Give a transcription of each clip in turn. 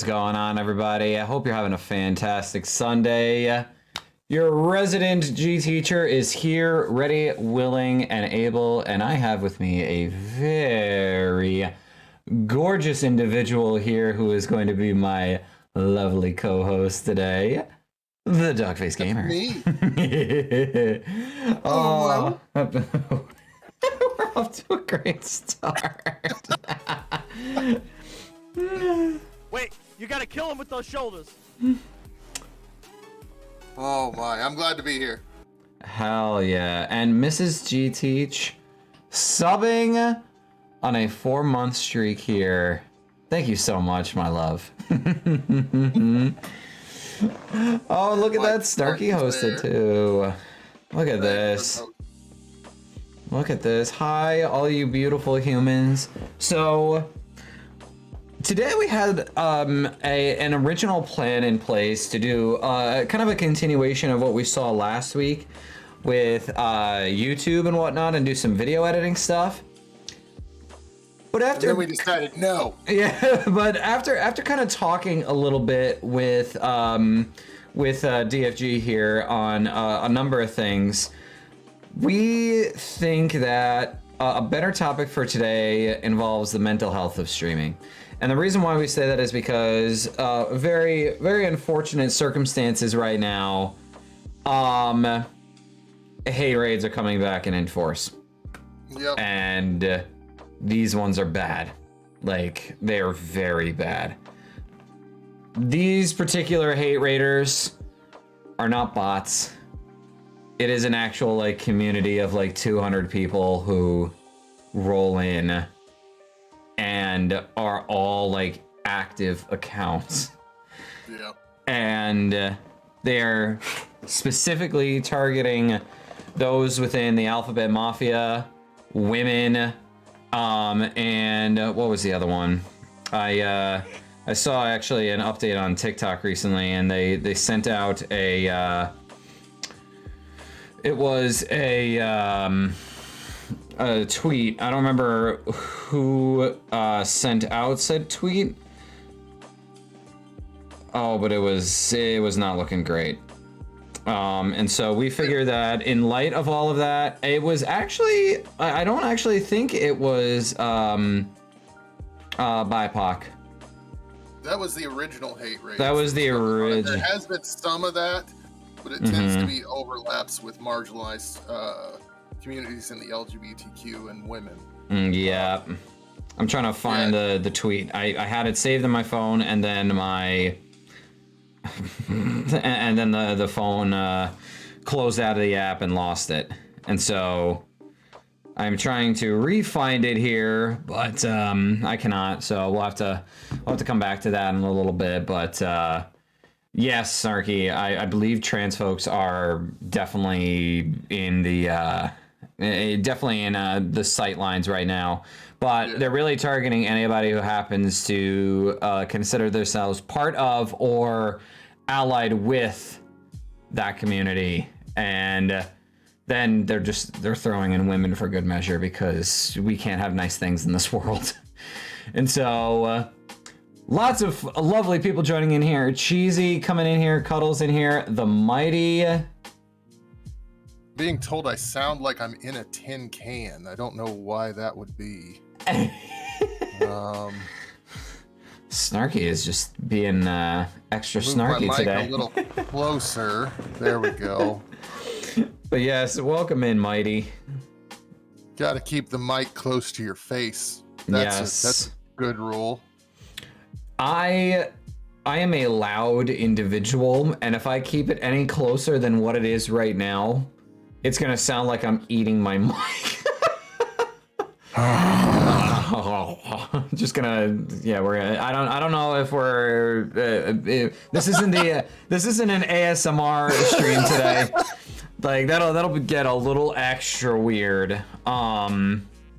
What's going on, everybody? I hope you're having a fantastic Sunday. Your resident G teacher is here, ready, willing, and able, and I have with me a very gorgeous individual here who is going to be my lovely co-host today, the Dogface Gamer. Me. Oh, we're off to a great start. Wait, you gotta kill him with those shoulders. Oh my, I'm glad to be here. Hell yeah. And Mrs. G Teach subbing on a 4-month streak here. Thank you so much, my love. Oh, look at that. Snarky hosted too. Look at this. Look at this. Hi, all you beautiful humans. So today we had an original plan in place to do kind of a continuation of what we saw last week with YouTube and whatnot, and do some video editing stuff. But after then we decided no. Yeah, but after kind of talking a little bit with DFG here on a number of things, we think that a better topic for today involves the mental health of streaming. And the reason why we say that is because very, very unfortunate circumstances right now. Hate raids are coming back in force. Yep. And these ones are bad. Like, they are very bad. These particular hate raiders are not bots. It is an actual like community of like 200 people who roll in and are all like active accounts. Yeah. And they're specifically targeting those within the Alphabet Mafia, women, and what was the other one? I saw actually an update on TikTok recently, and they sent out a it was a tweet. I don't remember who sent out said tweet. Oh, but it was not looking great. And so we figured that in light of all of that, it was actually, I don't actually think it was BIPOC. That was the original hate raid. That was the original. There has been some of that, but it tends to be overlaps with marginalized communities in the LGBTQ and women. Yeah. I'm trying to find the tweet. I had it saved on my phone, and then my and then the phone closed out of the app and lost it. And so I'm trying to re-find it here, but I cannot. So we'll have to come back to that in a little bit. But yes, Snarky, I believe trans folks are definitely in the the sight lines right now. But they're really targeting anybody who happens to consider themselves part of or allied with that community. And then they're throwing in women for good measure, because we can't have nice things in this world. And so lots of lovely people joining in here. Cheesy coming in here, Cuddles in here, the Mighty. Being told I sound like I'm in a tin can. I don't know why that would be. Snarky is just being extra snarky my mic today. A little closer. There we go. But yes, welcome in, Mighty. Got to keep the mic close to your face. That's a good rule. I am a loud individual, and if I keep it any closer than what it is right now, it's gonna sound like I'm eating my mic. Just gonna, yeah, we're gonna, I don't know if we're this isn't an ASMR stream today. Like that'll get a little extra weird.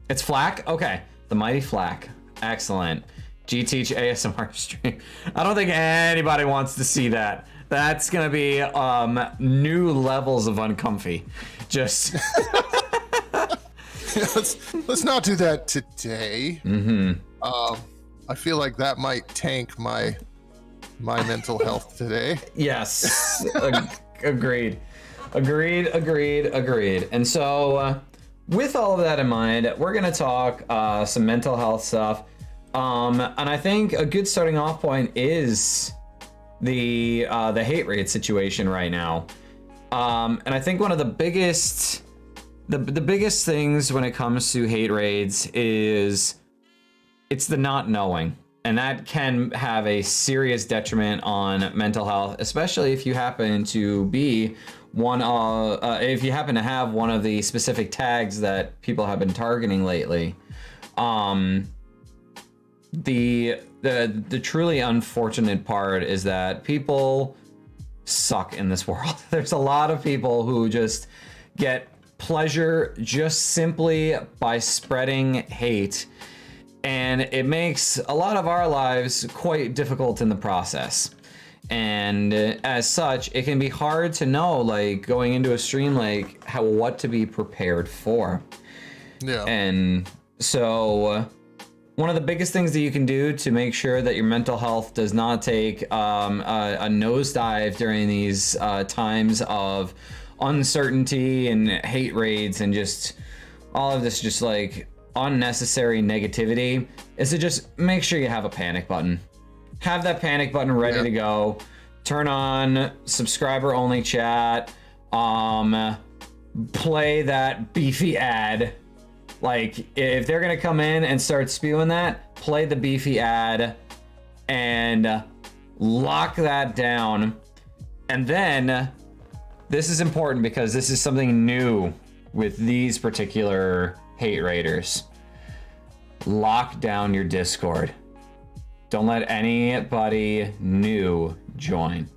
It's Flack. Okay, the Mighty Flack. Excellent. G Teach ASMR stream. I don't think anybody wants to see that. That's gonna be new levels of uncomfy. Just let's not do that today. I feel like that might tank my my mental health today. Yes, agreed. And so, with all of that in mind, we're gonna talk some mental health stuff. And I think a good starting off point is the hate rate situation right now. And I think one of the biggest things when it comes to hate raids is it's the not knowing. And that can have a serious detriment on mental health, especially if you happen to be if you happen to have one of the specific tags that people have been targeting lately. The truly unfortunate part is that people suck in this world. There's a lot of people who just get pleasure just simply by spreading hate. And it makes a lot of our lives quite difficult in the process. And as such, it can be hard to know, like, going into a stream, like, what to be prepared for. Yeah. And so one of the biggest things that you can do to make sure that your mental health does not take a nosedive during these times of uncertainty and hate raids and just all of this just like unnecessary negativity is to just make sure you have a panic button. Have that panic button ready to go. Turn on subscriber only chat. Play that beefy ad. Like, if they're gonna come in and start spewing that, play the beefy ad and lock that down. And then, this is important because this is something new with these particular hate raiders. Lock down your Discord. Don't let anybody new join.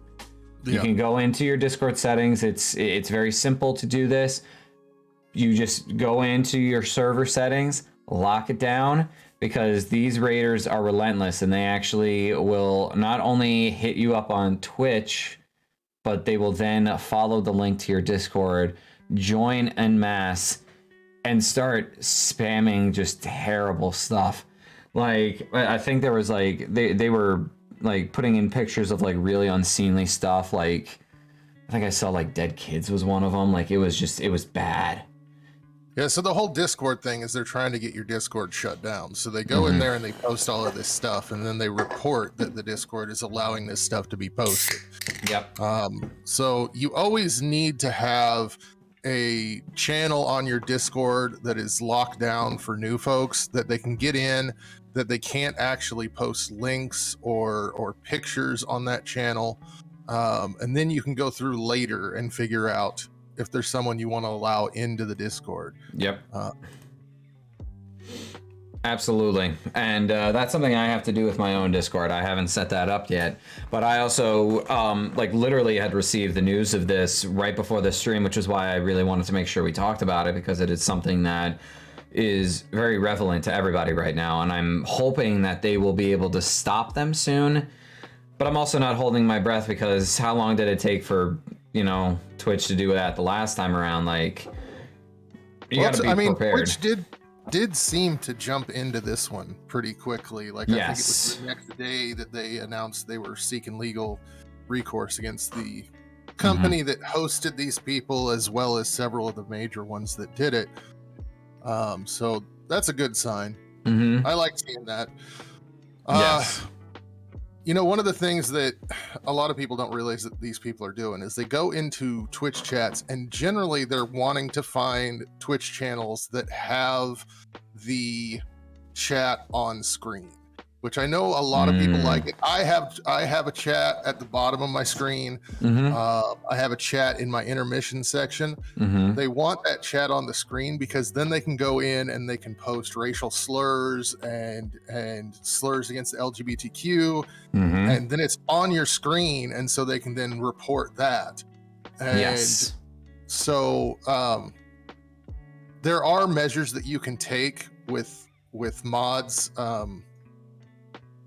You can go into your Discord settings. It's very simple to do this. You just go into your server settings, lock it down, because these raiders are relentless and they actually will not only hit you up on Twitch, but they will then follow the link to your Discord, join en masse, and start spamming just terrible stuff. Like, I think there was like, they were like putting in pictures of like really unseemly stuff. Like, I think I saw like dead kids was one of them. Like, it was bad. Yeah, so the whole Discord thing is they're trying to get your Discord shut down. So they go in there and they post all of this stuff, and then they report that the Discord is allowing this stuff to be posted. Yep. So you always need to have a channel on your Discord that is locked down for new folks, that they can get in, that they can't actually post links or pictures on that channel. And then you can go through later and figure out if there's someone you want to allow into the Discord. Yep. Absolutely. And that's something I have to do with my own Discord. I haven't set that up yet. But I also like literally had received the news of this right before the stream, which is why I really wanted to make sure we talked about it, because it is something that is very relevant to everybody right now. And I'm hoping that they will be able to stop them soon. But I'm also not holding my breath, because how long did it take for, you know, Twitch to do that the last time around? Like, you gotta be prepared. Twitch did seem to jump into this one pretty quickly. Like, I think it was the next day that they announced they were seeking legal recourse against the company that hosted these people, as well as several of the major ones that did it. So that's a good sign. I like seeing that. Yes. You know, one of the things that a lot of people don't realize that these people are doing is they go into Twitch chats, and generally they're wanting to find Twitch channels that have the chat on screen, which I know a lot of people like it. I have a chat at the bottom of my screen. I have a chat in my intermission section. They want that chat on the screen, because then they can go in and they can post racial slurs and slurs against the LGBTQ, and then it's on your screen, and so they can then report that. And so there are measures that you can take with mods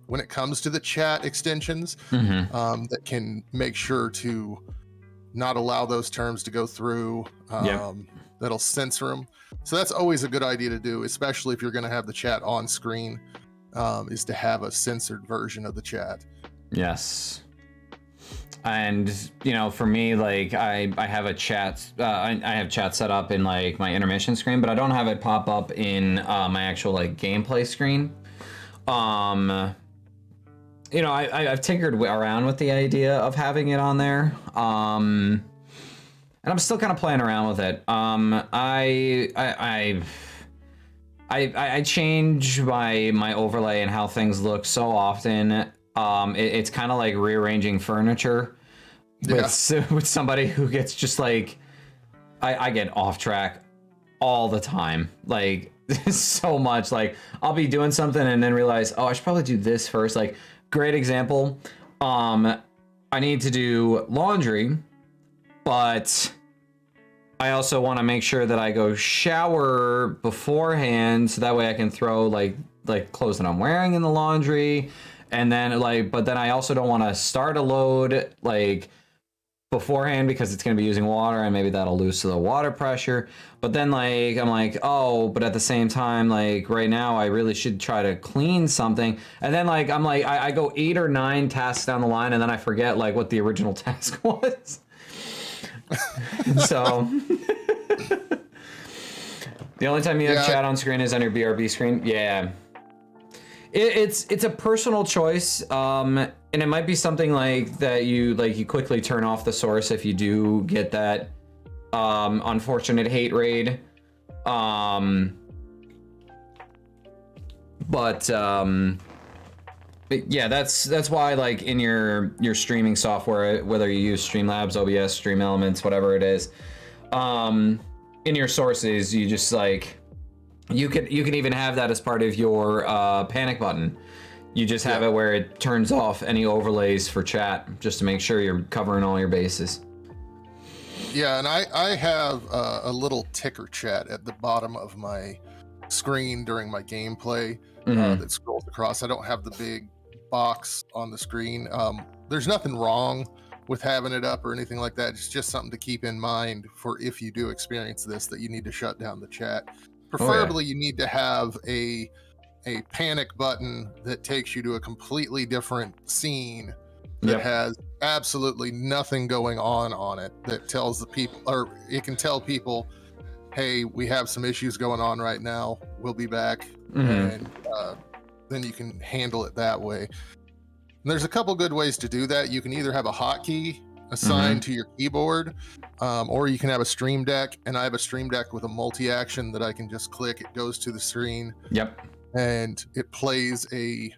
when it comes to the chat extensions, that can make sure to not allow those terms to go through, that'll censor them. So that's always a good idea to do, especially if you're going to have the chat on screen, is to have a censored version of the chat. Yes. And you know, for me, like I have a chat, I have chat set up in like my intermission screen, but I don't have it pop up in my actual like gameplay screen. You know, I've tinkered around with the idea of having it on there, and I'm still kind of playing around with it. I change my overlay and how things look so often. It's kind of like rearranging furniture with somebody who gets just like, I get off track all the time. Like so much. Like I'll be doing something and then realize, oh, I should probably do this first. Like great example. I need to do laundry, but I also want to make sure that I go shower beforehand so that way I can throw like clothes that I'm wearing in the laundry. And then but then I also don't want to start a load like beforehand because it's going to be using water and maybe that'll lose to the water pressure. But then like I'm like, oh, but at the same time, like right now I really should try to clean something. And then like I'm like I go 8 or 9 tasks down the line and then I forget like what the original task was. So the only time you have chat on screen is on your BRB screen. Yeah. It's a personal choice, and it might be something like that you quickly turn off the source if you do get that unfortunate hate raid. But yeah, that's why like in your streaming software, whether you use Streamlabs, OBS, Stream Elements, whatever it is, in your sources, you just like you can even have that as part of your panic button. You just have it where it turns off any overlays for chat just to make sure you're covering all your bases. Yeah, and I have a little ticker chat at the bottom of my screen during my gameplay that scrolls across. I don't have the big box on the screen. There's nothing wrong with having it up or anything like that. It's just something to keep in mind for if you do experience this, that you need to shut down the chat. Preferably, you need to have a panic button that takes you to a completely different scene that has absolutely nothing going on it, that tells the people, or it can tell people, hey, we have some issues going on right now, we'll be back. And then you can handle it that way. And there's a couple good ways to do that. You can either have a hotkey assigned to your keyboard, or you can have a Stream Deck, and I have a Stream Deck with a multi-action that I can just click, it goes to the screen. And it plays a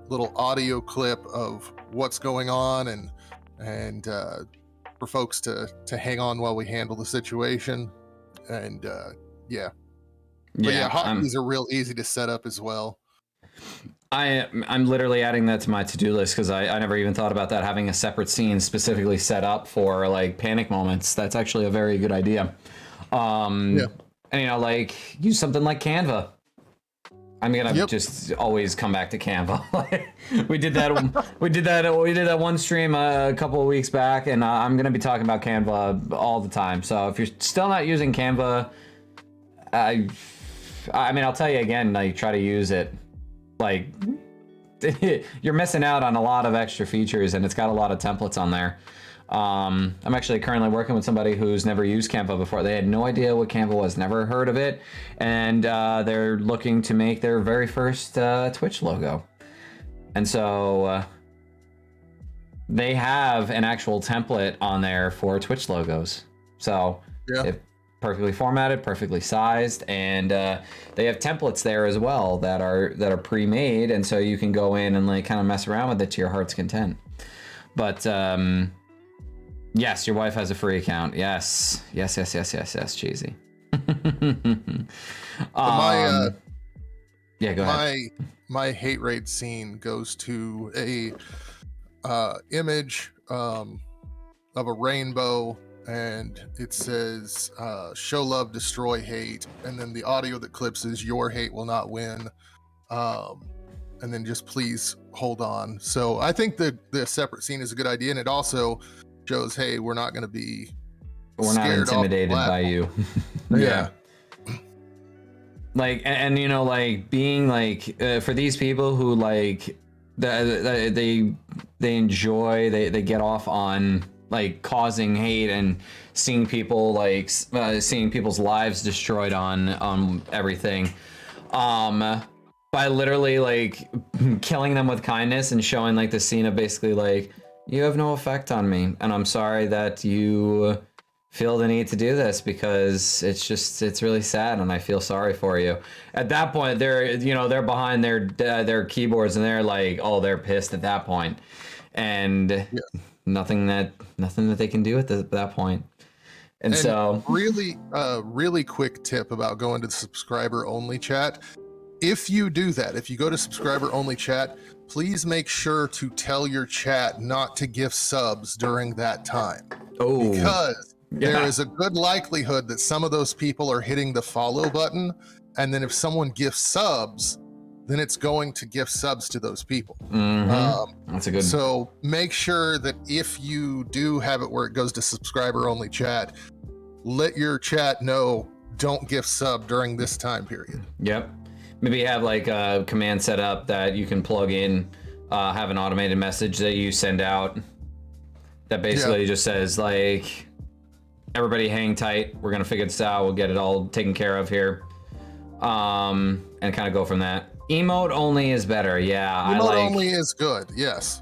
little audio clip of what's going on, and for folks to hang on while we handle the situation. And hotkeys are real easy to set up as well. I'm literally adding that to my to-do list because I never even thought about that, having a separate scene specifically set up for like panic moments. That's actually a very good idea. And you know, like use something like Canva. I'm gonna just always come back to Canva. we did that one stream a couple of weeks back, and I'm gonna be talking about Canva all the time. So if you're still not using Canva, I mean, I'll tell you again, like try to use it. Like you're missing out on a lot of extra features, and it's got a lot of templates on there. I'm actually currently working with somebody who's never used Canva before. They had no idea what Canva was, never heard of it, and they're looking to make their very first Twitch logo. And so they have an actual template on there for Twitch logos. So it's perfectly formatted, perfectly sized, and they have templates there as well that are pre-made, and so you can go in and like kind of mess around with it to your heart's content. But yes, your wife has a free account. Yes, cheesy. Go ahead. My hate raid scene goes to a image of a rainbow, and it says show love, destroy hate, and then the audio that clips is your hate will not win, and then just please hold on. So I think the separate scene is a good idea, and it also shows, hey, we're not not intimidated by you. Like, and you know, like being like for these people who like they enjoy, they get off on like causing hate and seeing people like seeing people's lives destroyed on everything, by literally like killing them with kindness and showing like the scene of basically like, you have no effect on me, and I'm sorry that you feel the need to do this, because it's really sad and I feel sorry for you. At that point, they're behind their keyboards and they're like, oh, they're pissed at that point, and nothing that they can do at that point. And so really quick tip about going to the subscriber only chat. If you do that, if you go to subscriber only chat, please make sure to tell your chat not to gift subs during that time. Oh, because there is a good likelihood that some of those people are hitting the follow button, and then if someone gifts subs, then it's going to gift subs to those people. That's a good. So make sure that if you do have it where it goes to subscriber only chat, let your chat know don't gift sub during this time period. Yep. Maybe have like a command set up that you can plug in, have an automated message that you send out that basically just says like, everybody hang tight, we're gonna figure this out, we'll get it all taken care of here, and kind of go from that. Emote only is better. Emote only is good. Yes.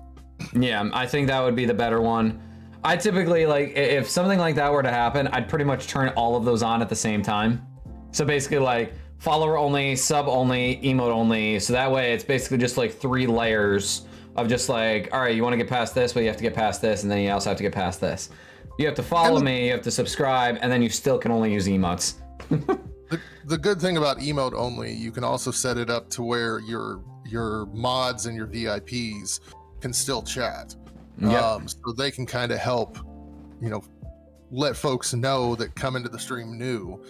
Yeah, I think that would be the better one. I typically, like, if something like that were to happen, I'd pretty much turn all of those on at the same time. So basically like follower only, sub only, emote only, so that way it's basically just like 3 layers of just like, all right, you want to get past this, but you have to get past this, and then you also have to get past this. You have to follow me, you have to subscribe, and then you still can only use emotes. The good thing about emote only, you can also set it up to where your mods and your VIPs can still chat. So they can kind of help, let folks know that come into the stream new,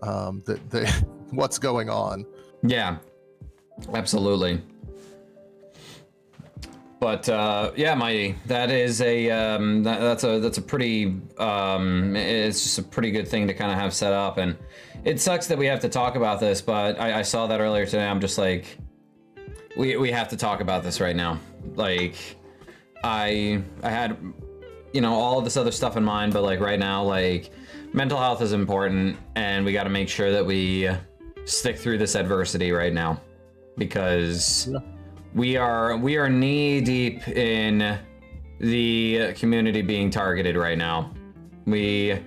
that they what's going on. Yeah, absolutely. But that is that's a pretty it's just a pretty good thing to kind of have set up, and it sucks that we have to talk about this, but I saw that earlier today. I'm just like, we have to talk about this right now. Like, I had all of this other stuff in mind, but like right now, like, mental health is important, and we got to make sure that we stick through this adversity right now, because we are knee deep in the community being targeted right now. We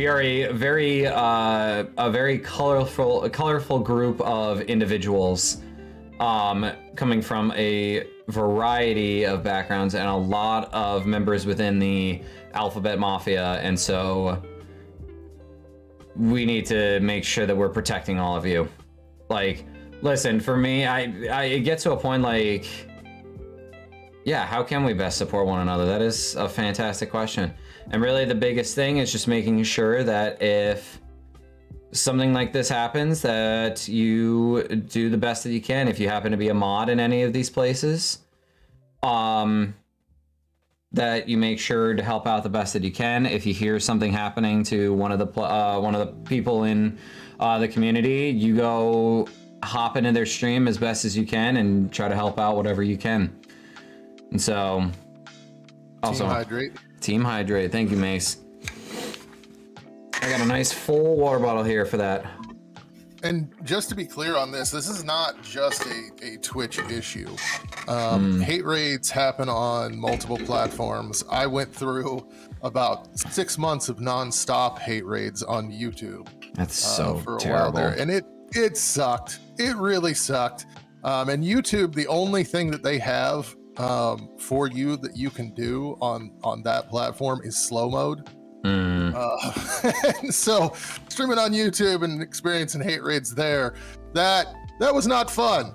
are a very colorful group of individuals, coming from a variety of backgrounds and a lot of members within the Alphabet Mafia, and so we need to make sure that we're protecting all of you. Like, listen, for me, it gets to a point like, how can we best support one another? That is a fantastic question. And really the biggest thing is just making sure that if something like this happens, that you do the best that you can. If you happen to be a mod in any of these places, that you make sure to help out the best that you can. If you hear something happening to one of the people in the community, you go hop into their stream as best as you can and try to help out whatever you can. And so, also Team Hydrate. Thank you, Mace. I got a nice full water bottle here for that. And just to be clear on this is not just a Twitch issue. Hate raids happen on multiple platforms. I went through about 6 months of non-stop hate raids on YouTube. That's so for a terrible. while there, and it sucked. It really sucked. And YouTube, the only thing that they have for you that you can do on that platform is slow mode. And so streaming on YouTube and experiencing hate raids there, that was not fun.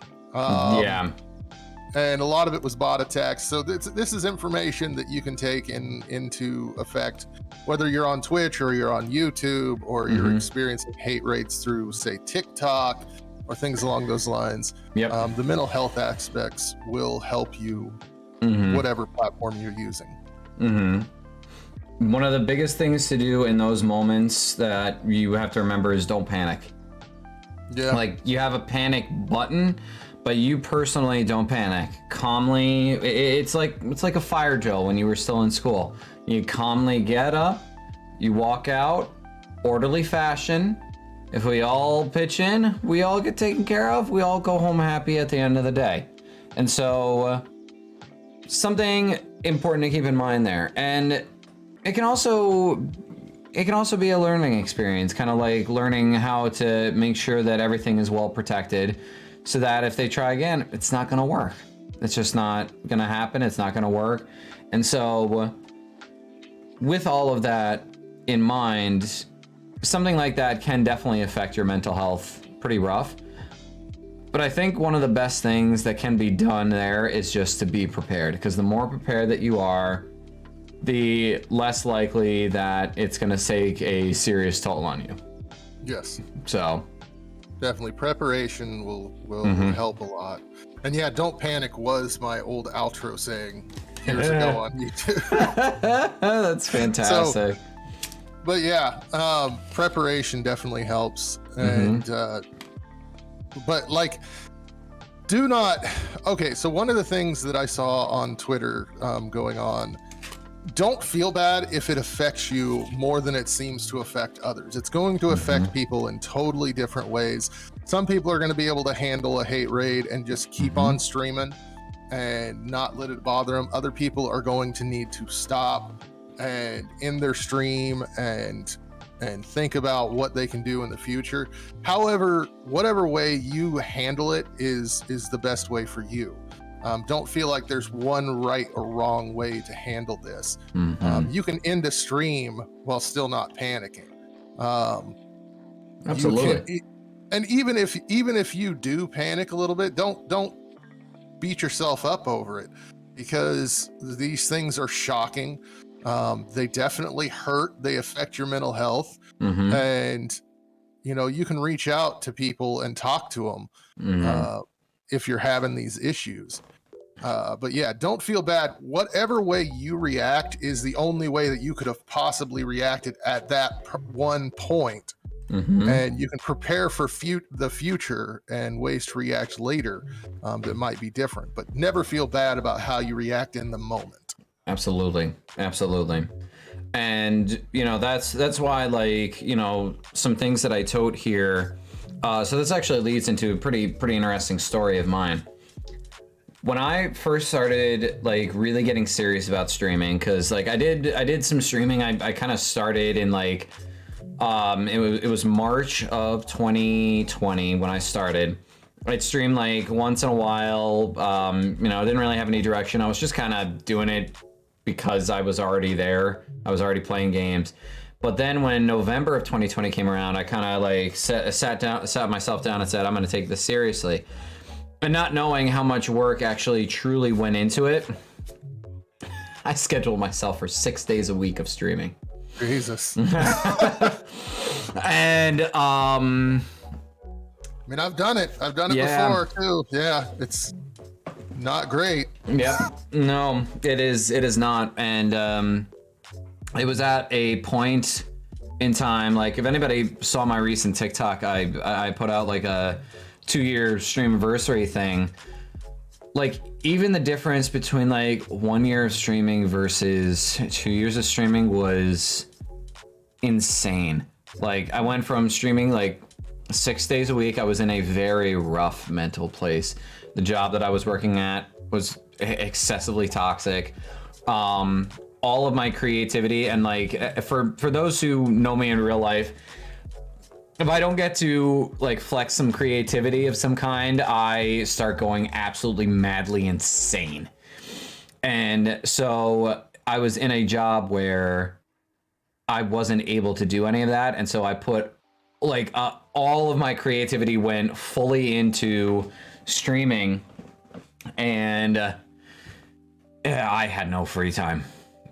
And a lot of it was bot attacks. So this is information that you can take into effect, whether you're on Twitch or you're on YouTube, or you're experiencing hate raids through, say, TikTok or things along those lines. The mental health aspects will help you, whatever platform you're using. One of the biggest things to do in those moments that you have to remember is don't panic. Like, you have a panic button, but you personally don't panic. Calmly, it's like a fire drill when you were still in school. You calmly get up, you walk out, orderly fashion. If we all pitch in, we all get taken care of. We all go home happy at the end of the day. And so, something important to keep in mind there. And it can also be a learning experience, kind of like learning how to make sure that everything is well protected, so that if they try again, it's not going to work. It's just not going to happen. It's not going to work. And so, with all of that in mind, something like that can definitely affect your mental health pretty rough. But I think one of the best things that can be done there is just to be prepared, because the more prepared that you are, the less likely that it's going to take a serious toll on you. Yes. So Definitely preparation will help a lot. And yeah, don't panic was my old outro saying years ago on YouTube. That's fantastic. But yeah, preparation definitely helps. And but like, do not. Okay, so one of the things that I saw on Twitter going on, don't feel bad if it affects you more than it seems to affect others. It's going to affect people in totally different ways. Some people are going to be able to handle a hate raid and just keep on streaming and not let it bother them. Other people are going to need to stop and end their stream and think about what they can do in the future. However, whatever way you handle it is the best way for you. Don't feel like there's one right or wrong way to handle this. You can end a stream while still not panicking. Absolutely. And even if you do panic a little bit, don't beat yourself up over it, because these things are shocking. They definitely hurt. They affect your mental health. And you can reach out to people and talk to them if you're having these issues. But yeah, don't feel bad. Whatever way you react is the only way that you could have possibly reacted at that one point. And you can prepare for the future and ways to react later that might be different. But never feel bad about how you react in the moment. Absolutely. And that's why, like, some things that I tote here. So this actually leads into a pretty interesting story of mine. When I first started like really getting serious about streaming, because like I did some streaming. I kind of started in like it was March of 2020 when I started. I'd stream like once in a while. I didn't really have any direction. I was just kind of doing it because I was already there. I was already playing games. But then when November of 2020 came around, I kind of like sat myself down and said, I'm going to take this seriously. And not knowing how much work actually truly went into it, I scheduled myself for 6 days a week of streaming. Jesus. And I mean, I've done it before too. Yeah, it's not great. Yeah, no, it is not. And it was at a point in time, like if anybody saw my recent TikTok, I put out like a 2-year stream anniversary thing. Like, even the difference between like 1 year of streaming versus 2 years of streaming was insane. Like, I went from streaming like 6 days a week. I was in a very rough mental place. The job that I was working at was excessively toxic. All of my creativity, and like for those who know me in real life, if I don't get to like flex some creativity of some kind, I start going absolutely madly insane. And so I was in a job where I wasn't able to do any of that. And so I put like all of my creativity went fully into streaming, and I had no free time.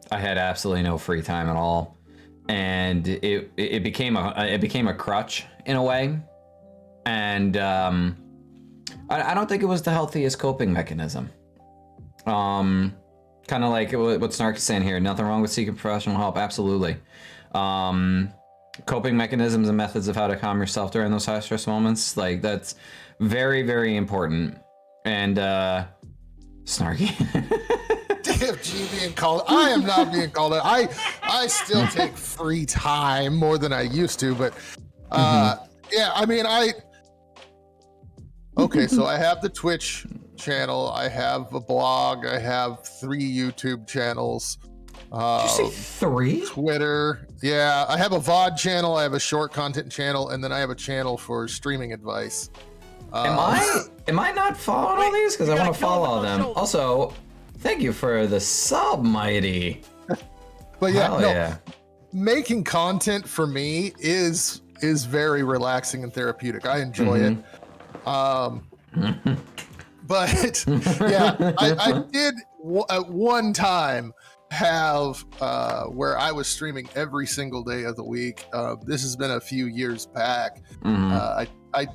I had absolutely no free time at all. And it became a crutch in a way, and I don't think it was the healthiest coping mechanism. Kind of like what Snark is saying here. Nothing wrong with seeking professional help. Absolutely. Coping mechanisms and methods of how to calm yourself during those high stress moments, like that's very, very important. and snarky. DFG being called. I am not being called. I still take free time more than I used to, but yeah, I mean, okay, so I have the Twitch channel, I have a blog, I have 3 YouTube channels. Did you say 3? Twitter. Yeah, I have a VOD channel, I have a short content channel, and then I have a channel for streaming advice. Am I not following all these? Because I want to follow all them. Also, thank you for the sub, Mighty. But yeah, Hell no, yeah. making content for me is very relaxing and therapeutic. I enjoy it. But yeah, I did at one time have where I was streaming every single day of the week. This has been a few years back. I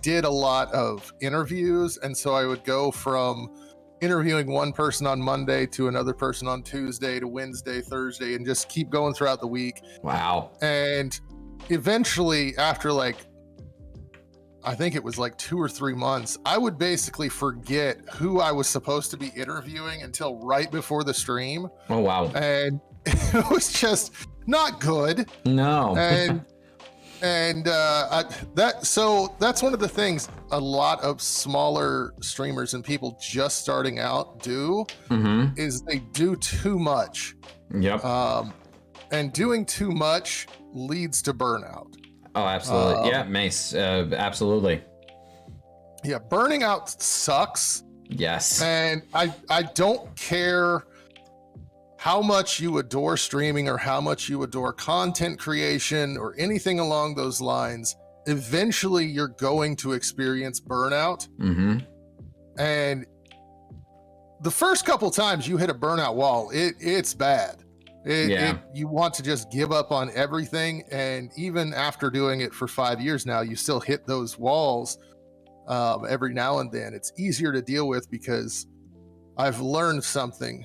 did a lot of interviews, and so I would go from interviewing one person on Monday to another person on Tuesday to Wednesday, Thursday, and just keep going throughout the week. Wow. And eventually, after like, I think it was like 2 or 3 months, I would basically forget who I was supposed to be interviewing until right before the stream. Oh, wow. And it was just not good. No. So that's one of the things a lot of smaller streamers and people just starting out do, is they do too much. Yep. And doing too much leads to burnout. Oh, absolutely. Yeah, Mace. Absolutely. Yeah, burning out sucks. Yes. And I don't care how much you adore streaming or how much you adore content creation or anything along those lines. Eventually, you're going to experience burnout. And the first couple times you hit a burnout wall, it's bad. You want to just give up on everything. And even after doing it for 5 years now, you still hit those walls every now and then. It's easier to deal with because I've learned something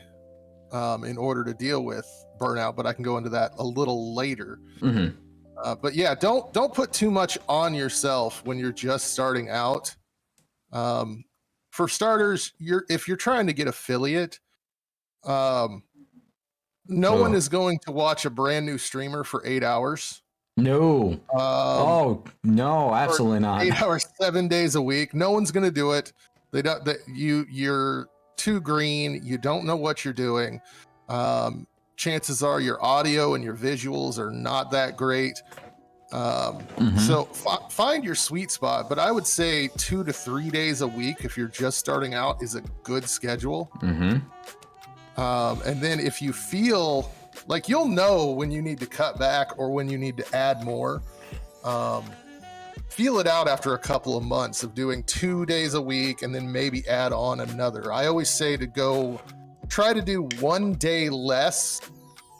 in order to deal with burnout, but I can go into that a little later. But yeah, don't put too much on yourself when you're just starting out. For starters, if you're trying to get affiliate, no one is going to watch a brand new streamer for 8 hours. No. Oh no, absolutely not. 8 hours, 7 days a week. No one's going to do it. They don't. You're too green. You don't know what you're doing. Chances are your audio and your visuals are not that great. So find your sweet spot. But I would say 2 to 3 days a week if you're just starting out is a good schedule. And then if you feel like, you'll know when you need to cut back or when you need to add more. Feel it out after a couple of months of doing 2 days a week and then maybe add on another. I always say to try to do 1 day less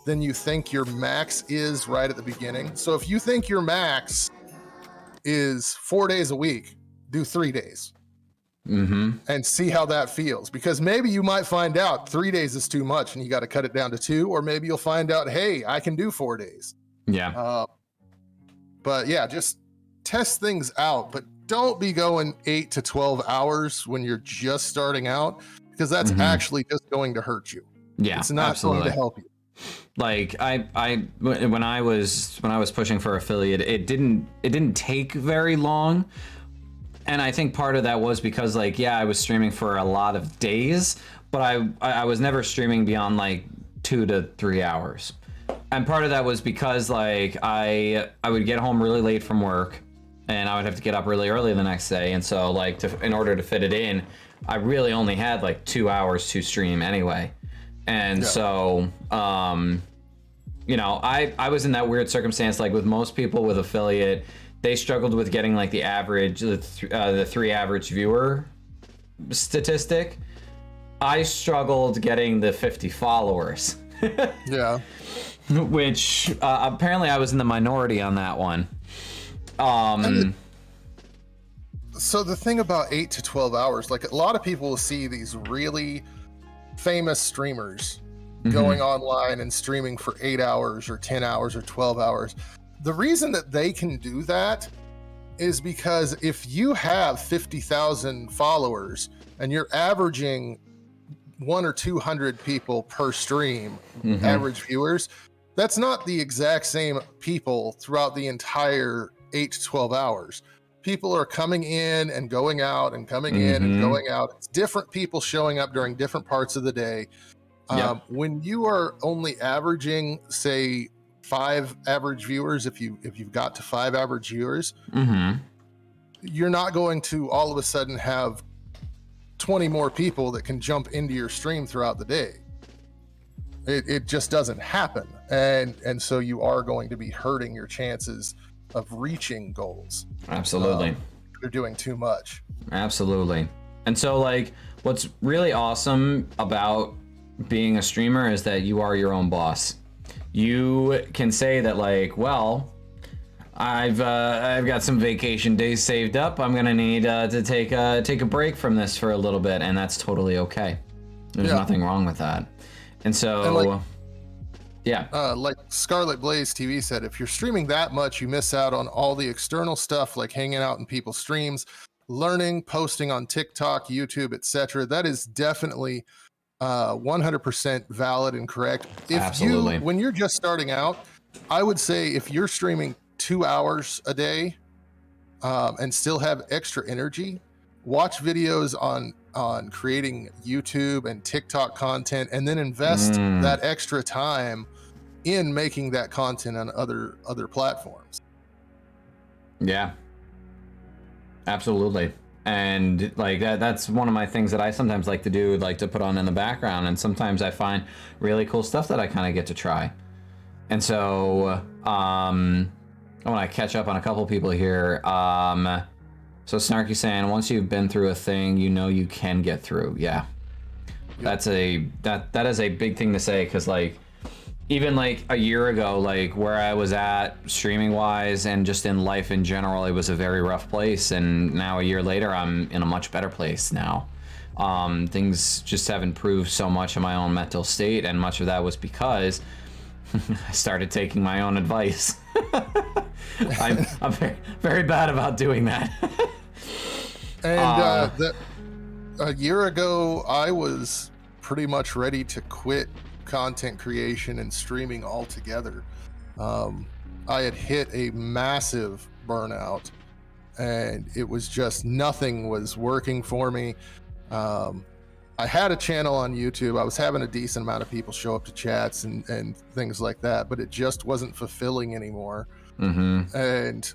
than you think your max is right at the beginning. So if you think your max is 4 days a week, do 3 days. And see how that feels, because maybe you might find out 3 days is too much and you got to cut it down to 2, or maybe you'll find out, hey, I can do 4 days. But yeah, just test things out, but don't be going 8 to 12 hours when you're just starting out, because that's actually just going to hurt you. Yeah, it's not going to help you. Like when I was pushing for affiliate, it didn't take very long. And I think part of that was because, like, yeah, I was streaming for a lot of days, but I was never streaming beyond like 2 to 3 hours. And part of that was because, like, I would get home really late from work and I would have to get up really early the next day. And so, like, in order to fit it in, I really only had like 2 hours to stream anyway. And so, you know, I was in that weird circumstance, like with most people with affiliate, they struggled with getting like the average, the 3 average viewer statistic. I struggled getting the 50 followers. Yeah. Which apparently I was in the minority on that one. So the thing about 8 to 12 hours, like a lot of people will see these really famous streamers going online and streaming for 8 hours or 10 hours or 12 hours. The reason that they can do that is because if you have 50,000 followers and you're averaging 100 or 200 people per stream, average viewers, that's not the exact same people throughout the entire 8 to 12 hours. People are coming in and going out and coming in and going out. It's different people showing up during different parts of the day. When you are only averaging, say, 5 average viewers, if you've got to 5 average viewers, you're not going to all of a sudden have 20 more people that can jump into your stream throughout the day. It just doesn't happen, and so you are going to be hurting your chances of reaching goals. Absolutely. They're doing too much. Absolutely. And so, like, what's really awesome about being a streamer is that you are your own boss. You can say that, like, well, I've got some vacation days saved up. I'm gonna need to take a break from this for a little bit, and that's totally okay. There's nothing wrong with that. And so, like Scarlet Blaze TV said, if you're streaming that much, you miss out on all the external stuff like hanging out in people's streams, learning, posting on TikTok, YouTube, etc. That is definitely 100% valid and correct. Absolutely. When you're just starting out, I would say if you're streaming 2 hours a day and still have extra energy, watch videos on creating YouTube and TikTok content, and then invest that extra time in making that content on other platforms. Yeah, absolutely. And like that's one of my things that I sometimes like to do, like to put on in the background, and sometimes I find really cool stuff that I kind of get to try. And so I want to catch up on a couple people here. So Snarky saying, once you've been through a thing, you know you can get through. Yeah, that is a big thing to say, because like even like a year ago, like where I was at streaming wise and just in life in general, it was a very rough place. And now a year later, I'm in a much better place now. Things just have improved so much in my own mental state, and much of that was because I started taking my own advice. I'm very, very bad about doing that. And a year ago, I was pretty much ready to quit content creation and streaming altogether. I had hit a massive burnout, and it was just nothing was working for me. I had a channel on YouTube. I was having a decent amount of people show up to chats and things like that, but it just wasn't fulfilling anymore. And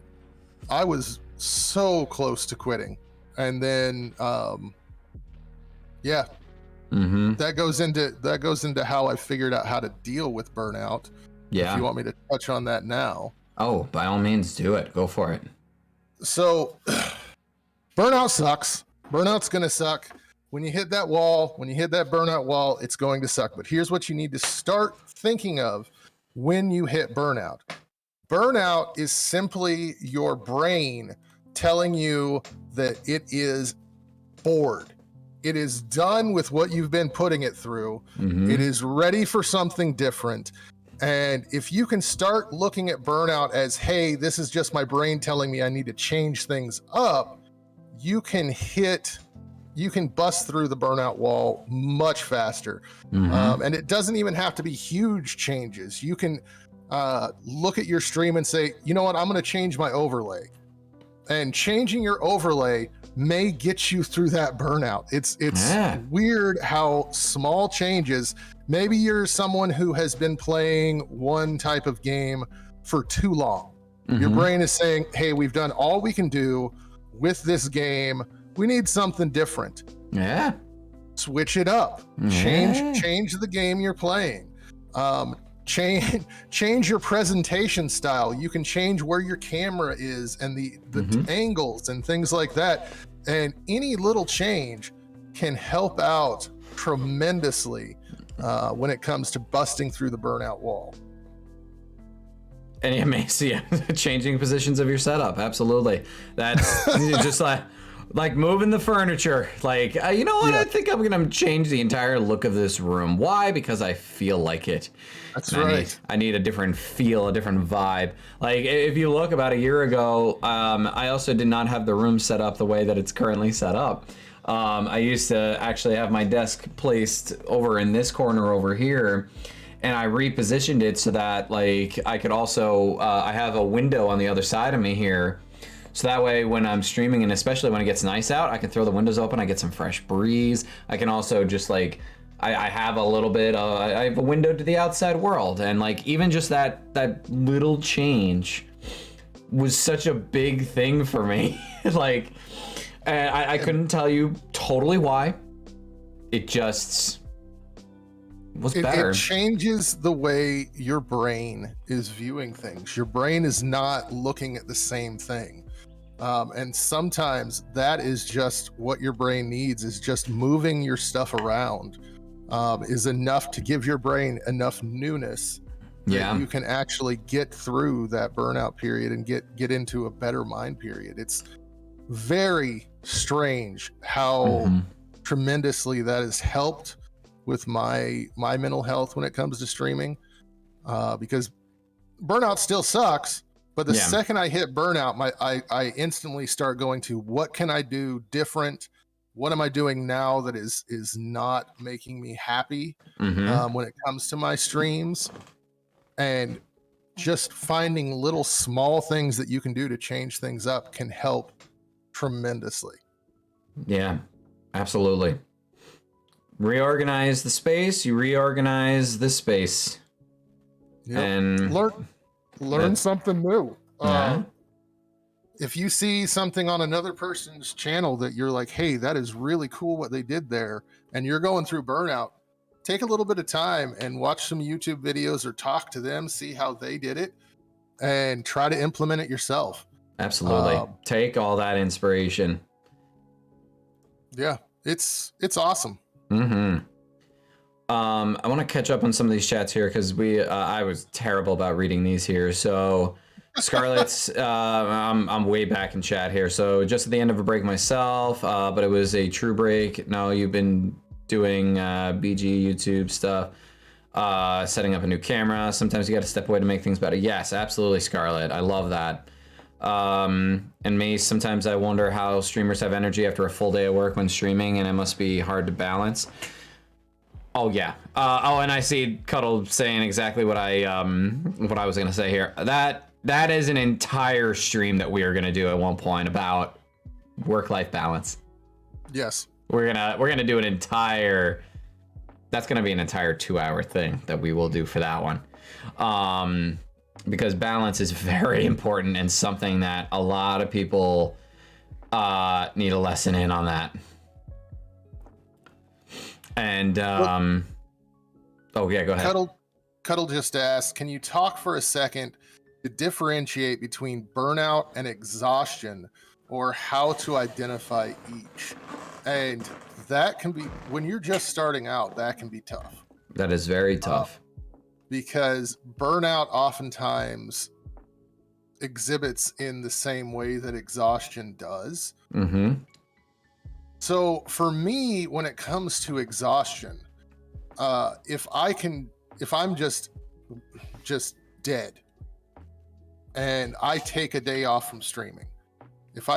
I was so close to quitting. And then, that goes into how I figured out how to deal with burnout. Yeah. If you want me to touch on that now. Oh, by all means, do it. Go for it. So, burnout sucks. Burnout's gonna suck. When you hit that wall, when you hit that burnout wall, it's going to suck. But here's what you need to start thinking of when you hit burnout. Burnout is simply your brain telling you that it is bored. It is done with what you've been putting it through. It is ready for something different. And if you can start looking at burnout as, hey, this is just my brain telling me I need to change things up, you can bust through the burnout wall much faster. And it doesn't even have to be huge changes. You can look at your stream and say, you know what, I'm going to change my overlay. And changing your overlay may get you through that burnout. It's weird how small changes, maybe you're someone who has been playing one type of game for too long. Your brain is saying, hey, we've done all we can do with this game. We need something different. Yeah. Switch it up. Change the game you're playing. Change your presentation style. You can change where your camera is and the angles and things like that. And any little change can help out tremendously when it comes to busting through the burnout wall. And you may see changing positions of your setup. Absolutely. That's just like moving the furniture. Like, you know what? I think I'm going to change the entire look of this room. Why? Because I feel like it. That's right. I need a different feel, a different vibe. Like, if you look about a year ago, I also did not have the room set up the way that it's currently set up. I used to actually have my desk placed over in this corner over here, and I repositioned it so that like I could also I have a window on the other side of me here. So that way when I'm streaming, and especially when it gets nice out, I can throw the windows open, I get some fresh breeze. I can also just like, I have a little bit, I have a window to the outside world. And like, even just that little change was such a big thing for me. Like, I couldn't tell you totally why. It just was better. It changes the way your brain is viewing things. Your brain is not looking at the same thing. And sometimes that is just what your brain needs, is just moving your stuff around is enough to give your brain enough newness that you can actually get through that burnout period and get into a better mind period. It's very strange how tremendously that has helped with my mental health when it comes to streaming, because burnout still sucks. But the second I hit burnout, I instantly start going to, what can I do different? What am I doing now that is not making me happy when it comes to my streams? And just finding little small things that you can do to change things up can help tremendously. Yeah, absolutely. Reorganize the space, you reorganize the space. Yep. And learn something new. Yeah. If you see something on another person's channel that you're like, hey, that is really cool what they did there, and you're going through burnout, take a little bit of time and watch some YouTube videos or talk to them, see how they did it, and try to implement it yourself. Absolutely. Take all that inspiration. Yeah, it's awesome. I want to catch up on some of these chats here because I was terrible about reading these here. So Scarlett's I'm way back in chat here. So just at the end of a break myself, but it was a true break. No, you've been doing BG YouTube stuff, setting up a new camera. Sometimes you got to step away to make things better. Yes, absolutely, Scarlett. I love that. And Mace, sometimes I wonder how streamers have energy after a full day of work when streaming, and it must be hard to balance. Oh yeah. And I see Cuddle saying exactly what I was gonna say here. That is an entire stream that we are gonna do at one point about work-life balance. Yes. We're gonna do an entire. That's gonna be an entire 2-hour thing that we will do for that one. Because balance is very important and something that a lot of people need a lesson in on that. And oh yeah, go ahead. Cuddle just asked, can you talk for a second to differentiate between burnout and exhaustion, or how to identify each? And that can be, when you're just starting out, that can be tough. That is very tough. Because burnout oftentimes exhibits in the same way that exhaustion does. So for me, when it comes to exhaustion, if I'm just dead and I take a day off from streaming, if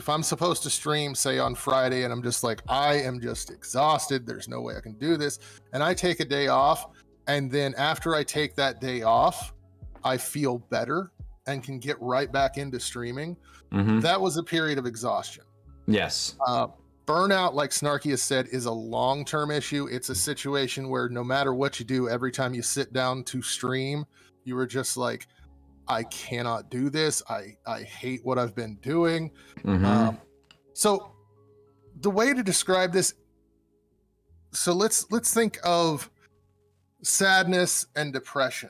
I'm supposed to stream, say on Friday, and I'm just like, I am just exhausted, there's no way I can do this, and I take a day off, and then after I take that day off, I feel better and can get right back into streaming, that was a period of exhaustion. Yes. Burnout, like Snarky has said, is a long-term issue. It's a situation where no matter what you do, every time you sit down to stream, you were just like, I cannot do this. I hate what I've been doing. So the way to describe this, so let's think of sadness and depression.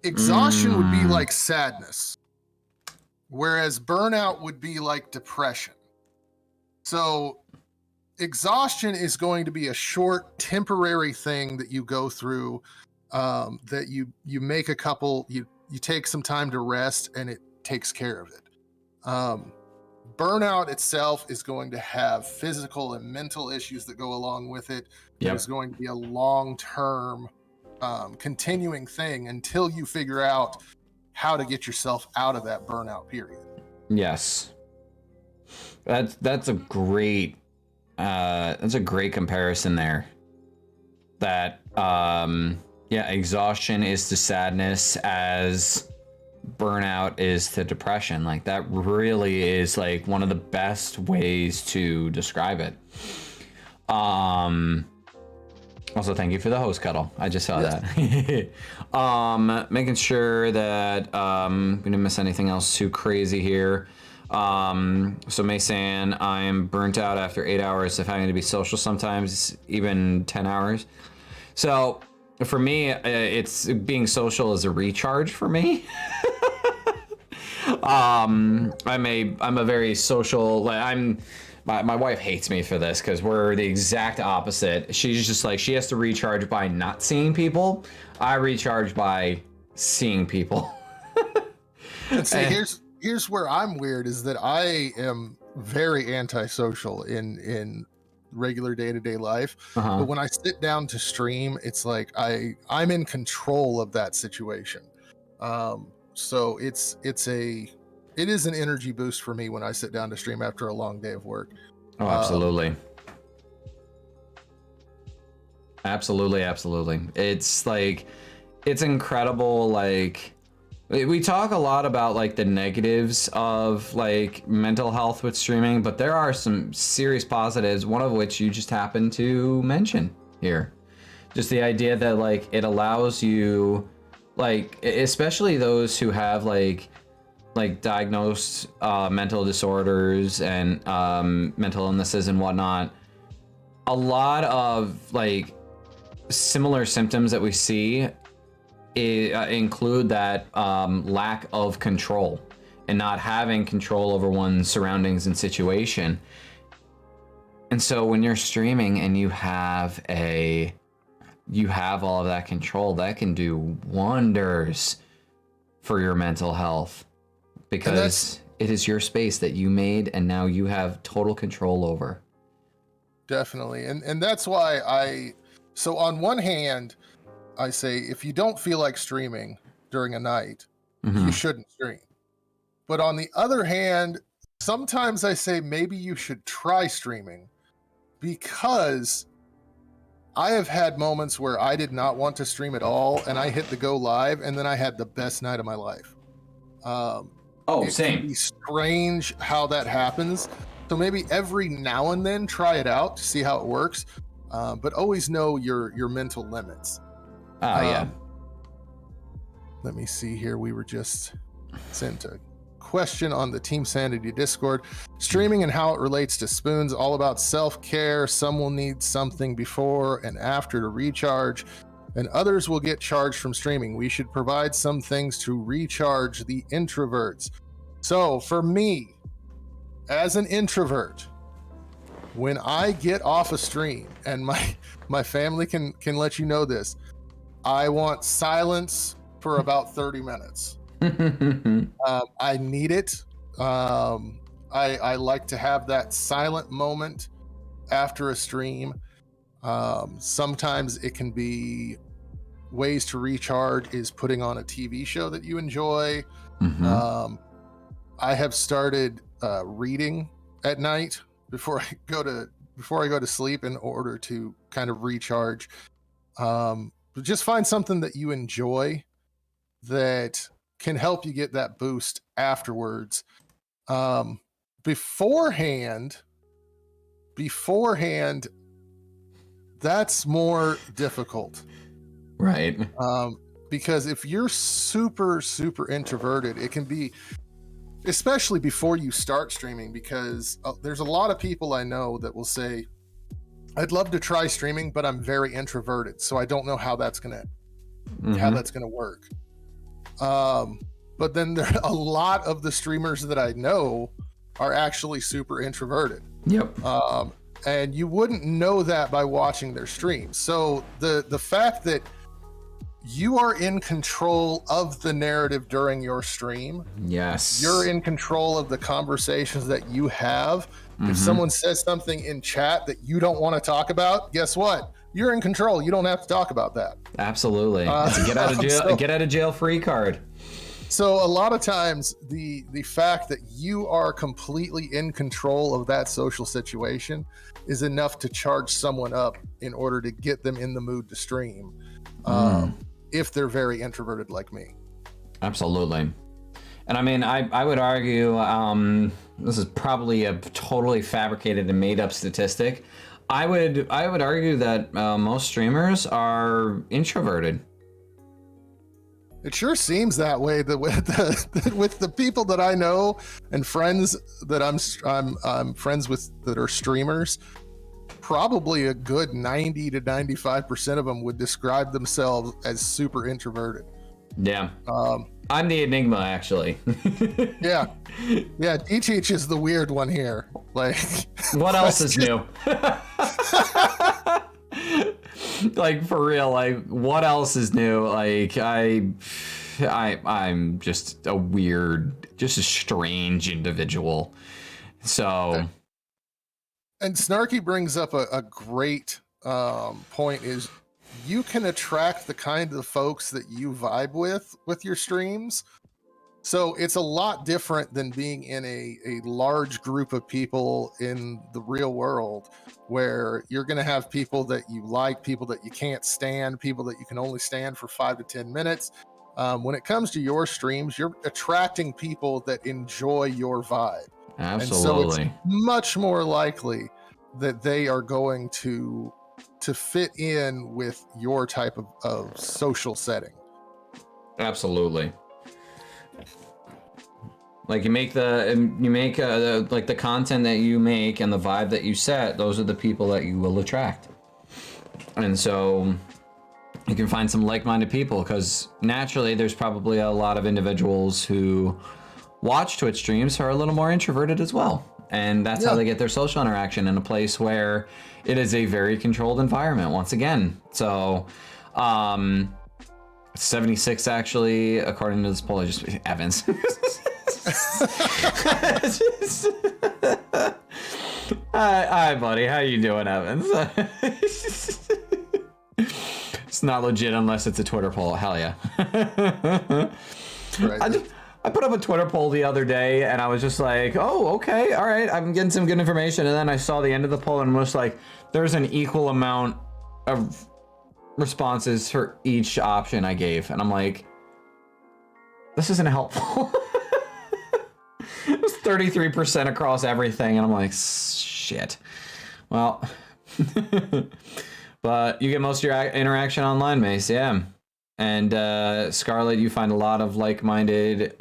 Exhaustion would be like sadness, whereas burnout would be like depression. So exhaustion is going to be a short, temporary thing that you go through, that you make a couple, you take some time to rest, and it takes care of it. Burnout itself is going to have physical and mental issues that go along with it. It's going to be a long-term, continuing thing until you figure out how to get yourself out of that burnout period. Yes. That's a great comparison there. That yeah, exhaustion is to sadness as burnout is to depression. Like that really is like one of the best ways to describe it. Also, thank you for the host cuddle. I just saw that. Making sure that we didn't miss anything else too crazy here. So May-san, I'm burnt out after 8 hours of having to be social, sometimes even 10 hours. So for me, it's being social is a recharge for me. I'm a very social, like my wife hates me for this because we're the exact opposite. She's just like, she has to recharge by not seeing people. I recharge by seeing people. And see, here's where I'm weird is that I am very antisocial in regular day-to-day life. Uh-huh. But when I sit down to stream, it's like I'm in control of that situation. So it is an energy boost for me when I sit down to stream after a long day of work. Oh, absolutely. Absolutely. It's like, it's incredible. Like, we talk a lot about like the negatives of like mental health with streaming, but there are some serious positives, one of which you just happened to mention here. Just the idea that like it allows you, like, especially those who have like diagnosed mental disorders and mental illnesses and whatnot, a lot of like similar symptoms that we see include that lack of control and not having control over one's surroundings and situation. And so when you're streaming and you have all of that control, that can do wonders for your mental health. Because it is your space that you made and now you have total control over. Definitely. And that's why so on one hand, I say, if you don't feel like streaming during a night, you shouldn't stream. But on the other hand, sometimes I say maybe you should try streaming, because I have had moments where I did not want to stream at all and I hit the go live and then I had the best night of my life. It can be strange how that happens. So maybe every now and then try it out to see how it works, but always know your mental limits. Yeah. Let me see here. We were just sent a question on the Team Sanity Discord. Streaming and how it relates to spoons, all about self-care. Some will need something before and after to recharge, and others will get charged from streaming. We should provide some things to recharge the introverts. So for me, as an introvert, when I get off a stream, and my family can let you know this, I want silence for about 30 minutes. I need it. I like to have that silent moment after a stream. Sometimes it can be ways to recharge is putting on a TV show that you enjoy. I have started reading at night before I go to sleep in order to kind of recharge. But just find something that you enjoy that can help you get that boost afterwards. Beforehand, that's more difficult. Right. Because if you're super introverted, it can be, especially before you start streaming, because there's a lot of people I know that will say, I'd love to try streaming, but I'm very introverted, so I don't know how that's gonna work. But then there a lot of the streamers that I know are actually super introverted. Yep. And you wouldn't know that by watching their streams. So the fact that you are in control of the narrative during your stream. Yes. You're in control of the conversations that you have. If someone says something in chat that you don't want to talk about, guess what? You're in control. You don't have to talk about that. Absolutely. It's a get out of jail free card. So a lot of times the fact that you are completely in control of that social situation is enough to charge someone up in order to get them in the mood to stream, if they're very introverted like me. Absolutely. And I mean, I would argue, this is probably a totally fabricated and made up statistic. I would argue that most streamers are introverted. It sure seems that way. With the people that I know and friends that I'm friends with that are streamers, probably a good 90 to 95% of them would describe themselves as super introverted. Yeah. I'm the enigma, actually. Yeah. D-Teach is the weird one here. Like, what else is new? Like, for real, like, what else is new? Like, I'm just a weird, just a strange individual. So. And Snarky brings up a great point is you can attract the kind of folks that you vibe with your streams. So it's a lot different than being in a large group of people in the real world where you're going to have people that you like, people that you can't stand, people that you can only stand for 5 to 10 minutes. When it comes to your streams, you're attracting people that enjoy your vibe. Absolutely. And so it's much more likely that they are going to fit in with your type of social setting. Absolutely. Like you make like the content that you make and the vibe that you set, those are the people that you will attract. And so you can find some like-minded people because naturally there's probably a lot of individuals who watch Twitch streams who are a little more introverted as well. And that's how they get their social interaction in a place where it is a very controlled environment once again. So 76 actually, according to this poll, I just Evans. Hi buddy, how you doing, Evans? It's not legit unless it's a Twitter poll. Hell yeah. Right. I put up a Twitter poll the other day and I was just like, oh, okay, all right, I'm getting some good information. And then I saw the end of the poll and was like, there's an equal amount of responses for each option I gave. And I'm like, this isn't helpful. It was 33% across everything. And I'm like, shit. Well, but you get most of your interaction online, Mace, yeah. And Scarlett, you find a lot of like-minded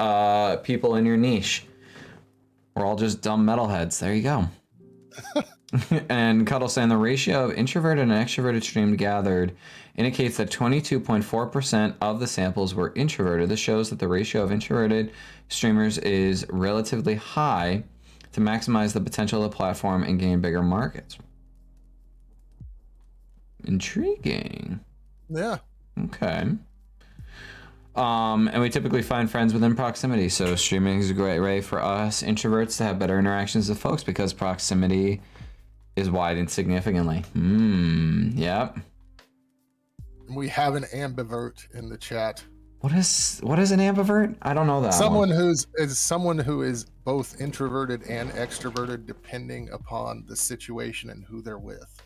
people in your niche. We're all just dumb metalheads. There you go. And Cuddle saying the ratio of introverted and extroverted stream gathered indicates that 22.4% of the samples were introverted. This shows that the ratio of introverted streamers is relatively high to maximize the potential of the platform and gain bigger markets. Intriguing. Yeah. Okay. And we typically find friends within proximity, so streaming is a great way for us introverts to have better interactions with folks because proximity is widened significantly. Yep. We have an ambivert in the chat. What is an ambivert? I don't know that. Someone who is both introverted and extroverted depending upon the situation and who they're with.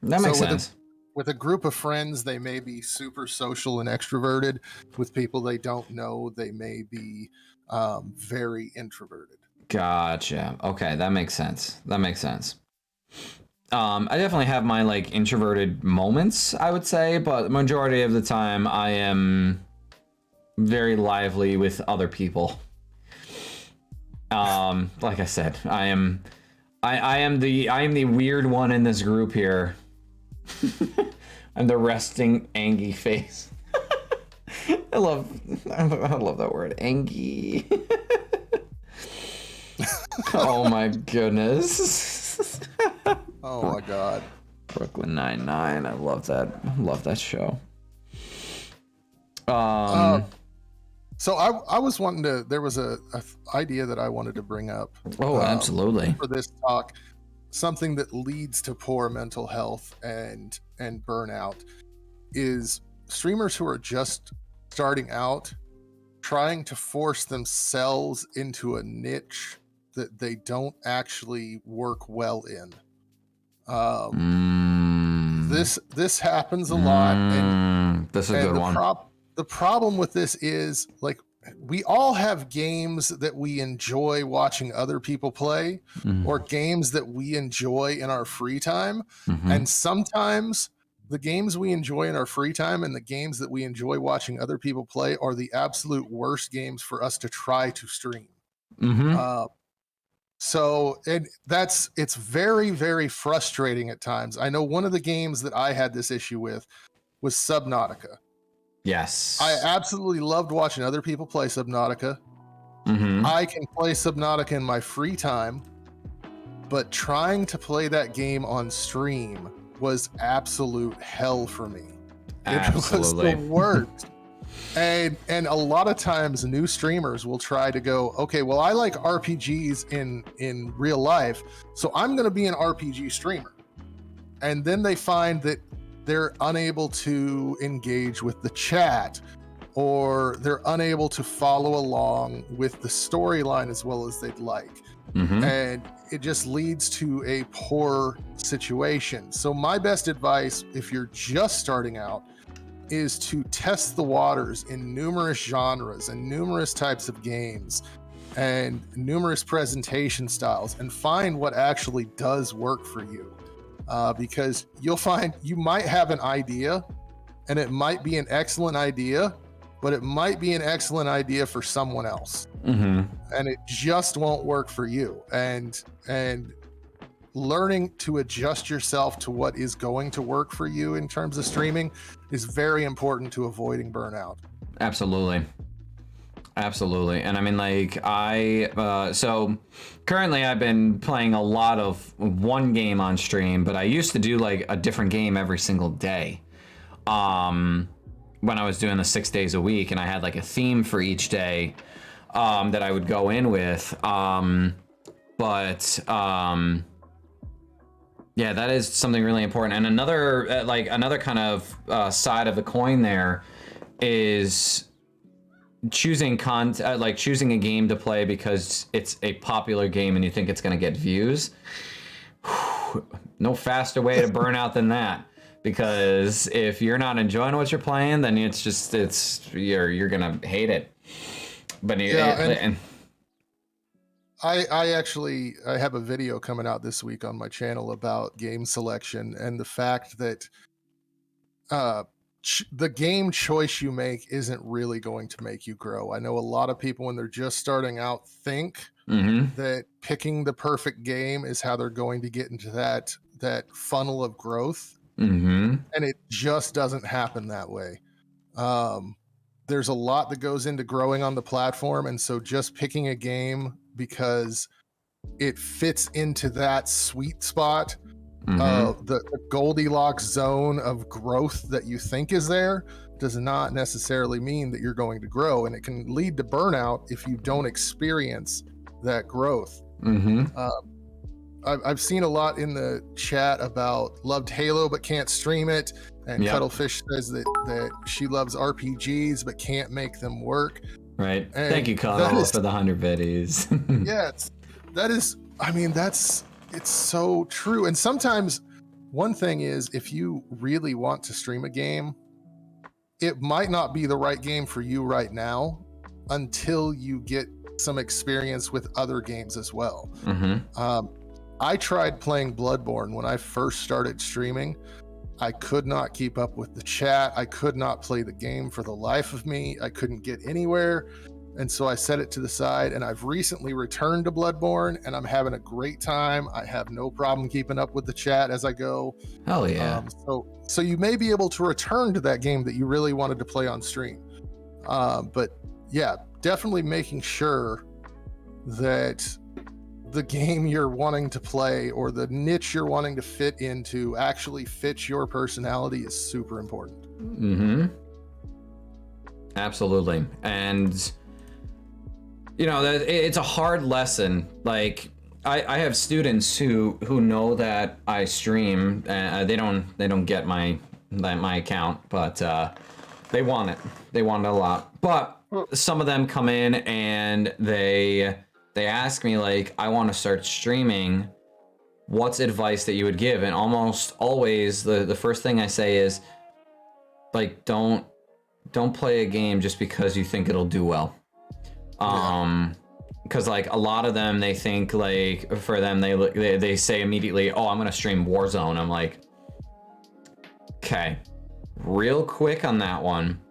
That makes sense. With a group of friends, they may be super social and extroverted. With people they don't know, they may be very introverted. Gotcha. Okay, that makes sense. I definitely have my like introverted moments, I would say, but the majority of the time I am very lively with other people. Like I said, I am the weird one in this group here. I'm the resting Angie face. I love that word, Angie. Oh my goodness. Oh my god. Brooklyn Nine-Nine. I love that show. So I was wanting to. There was a idea that I wanted to bring up. Oh, absolutely. For this talk, something that leads to poor mental health and burnout is streamers who are just starting out, trying to force themselves into a niche that they don't actually work well in. This happens a lot, and this is a good one. The problem with this is, like, we all have games that we enjoy watching other people play, or games that we enjoy in our free time, and sometimes the games we enjoy in our free time and the games that we enjoy watching other people play are the absolute worst games for us to try to stream. So it's very, very frustrating at times. I know one of the games that I had this issue with was Subnautica. Yes. I absolutely loved watching other people play Subnautica. I can play Subnautica in my free time, but trying to play that game on stream was absolute hell for me. Absolutely. It was the worst. And a lot of times new streamers will try to go, okay, well, I like RPGs in real life, so I'm going to be an RPG streamer. And then they find that they're unable to engage with the chat, or they're unable to follow along with the storyline as well as they'd like. And it just leads to a poor situation. So my best advice, if you're just starting out, is to test the waters in numerous genres and numerous types of games and numerous presentation styles, and find what actually does work for you. Because you'll find you might have an idea, and it might be an excellent idea, but it might be an excellent idea for someone else, and it just won't work for you. And learning to adjust yourself to what is going to work for you in terms of streaming is very important to avoiding burnout. Absolutely. And I mean, like, so currently I've been playing a lot of one game on stream, but I used to do like a different game every single day. When I was doing the 6 days a week, and I had like a theme for each day, that I would go in with. Yeah, that is something really important. And another kind of side of the coin there is choosing choosing a game to play because it's a popular game and you think it's going to get views. No faster way to burn out than that. Because if you're not enjoying what you're playing, then you're gonna hate it. But I have a video coming out this week on my channel about game selection and the fact that the game choice you make isn't really going to make you grow. I know a lot of people, when they're just starting out, think that picking the perfect game is how they're going to get into that funnel of growth. And it just doesn't happen that way. There's a lot that goes into growing on the platform, and so just picking a game because it fits into that sweet spot, the Goldilocks zone of growth that you think is there, does not necessarily mean that you're going to grow, and it can lead to burnout if you don't experience that growth. I've seen a lot in the chat about loved Halo but can't stream it, and Cuttlefish says that she loves RPGs but can't make them work. Right. And thank you, Cuddle, for the 100 biddies. It's so true. And sometimes one thing is, if you really want to stream a game, it might not be the right game for you right now until you get some experience with other games as well. I tried playing Bloodborne when I first started streaming. I could not keep up with the chat. I could not play the game for the life of me. I couldn't get anywhere. And so I set it to the side, and I've recently returned to Bloodborne, and I'm having a great time. I have no problem keeping up with the chat as I go. Hell yeah. So you may be able to return to that game that you really wanted to play on stream. But yeah, definitely making sure that the game you're wanting to play or the niche you're wanting to fit into actually fits your personality is super important. Absolutely. And it's a hard lesson. Like, I have students who know that I stream. They don't get my account, but They want it. They want it a lot. But some of them come in and they ask me like, I want to start streaming. What's advice that you would give? And almost always the first thing I say is like, don't play a game just because you think it'll do well. Because like a lot of them, they think like for them, they say immediately, oh, I'm gonna stream Warzone. I'm like, okay, real quick on that one.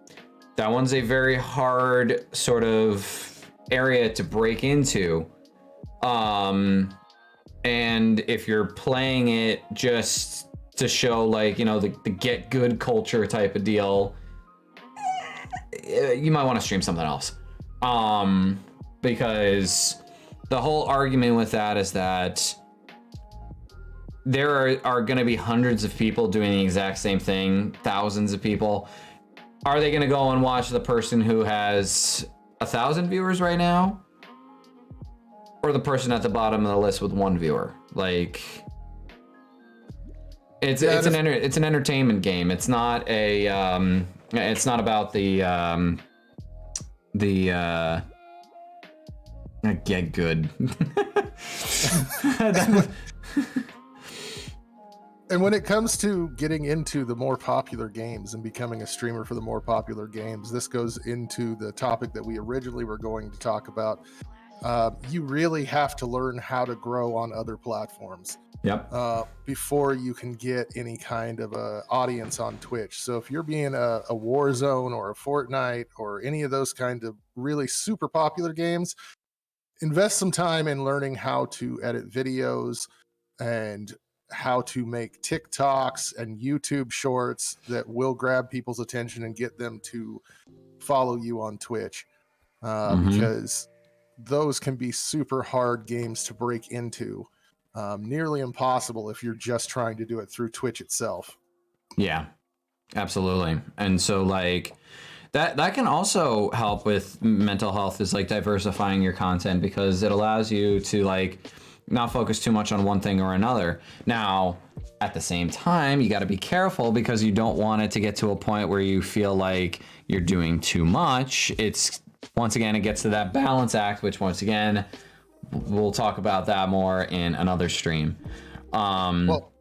That one's a very hard sort of area to break into. And if you're playing it just to show like, you know, the get good culture type of deal, you might want to stream something else. Because the whole argument with that is that there are going to be hundreds of people doing the exact same thing, thousands of people. Are they going to go and watch the person who has 1,000 viewers right now? Or the person at the bottom of the list with 1 viewer? Like, it's an entertainment game. It's not a it's not about the get good. And when it comes to getting into the more popular games and becoming a streamer for the more popular games, this goes into the topic that we originally were going to talk about. You really have to learn how to grow on other platforms. Yep. Before you can get any kind of a audience on Twitch. So if you're being a Warzone or a Fortnite or any of those kind of really super popular games, invest some time in learning how to edit videos and how to make TikToks and YouTube shorts that will grab people's attention and get them to follow you on Twitch. Because those can be super hard games to break into. Nearly impossible if you're just trying to do it through Twitch itself. Yeah, absolutely. And so like that can also help with mental health, is like diversifying your content, because it allows you to like not focus too much on one thing or another. Now, at the same time, you got to be careful, because you don't want it to get to a point where you feel like you're doing too much. It's once again, it gets to that balance act, which once again, we'll talk about that more in another stream. Well,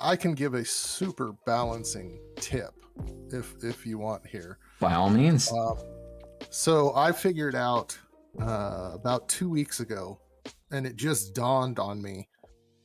I can give a super balancing tip if you want here. By all means. So I figured out about 2 weeks ago, and it just dawned on me,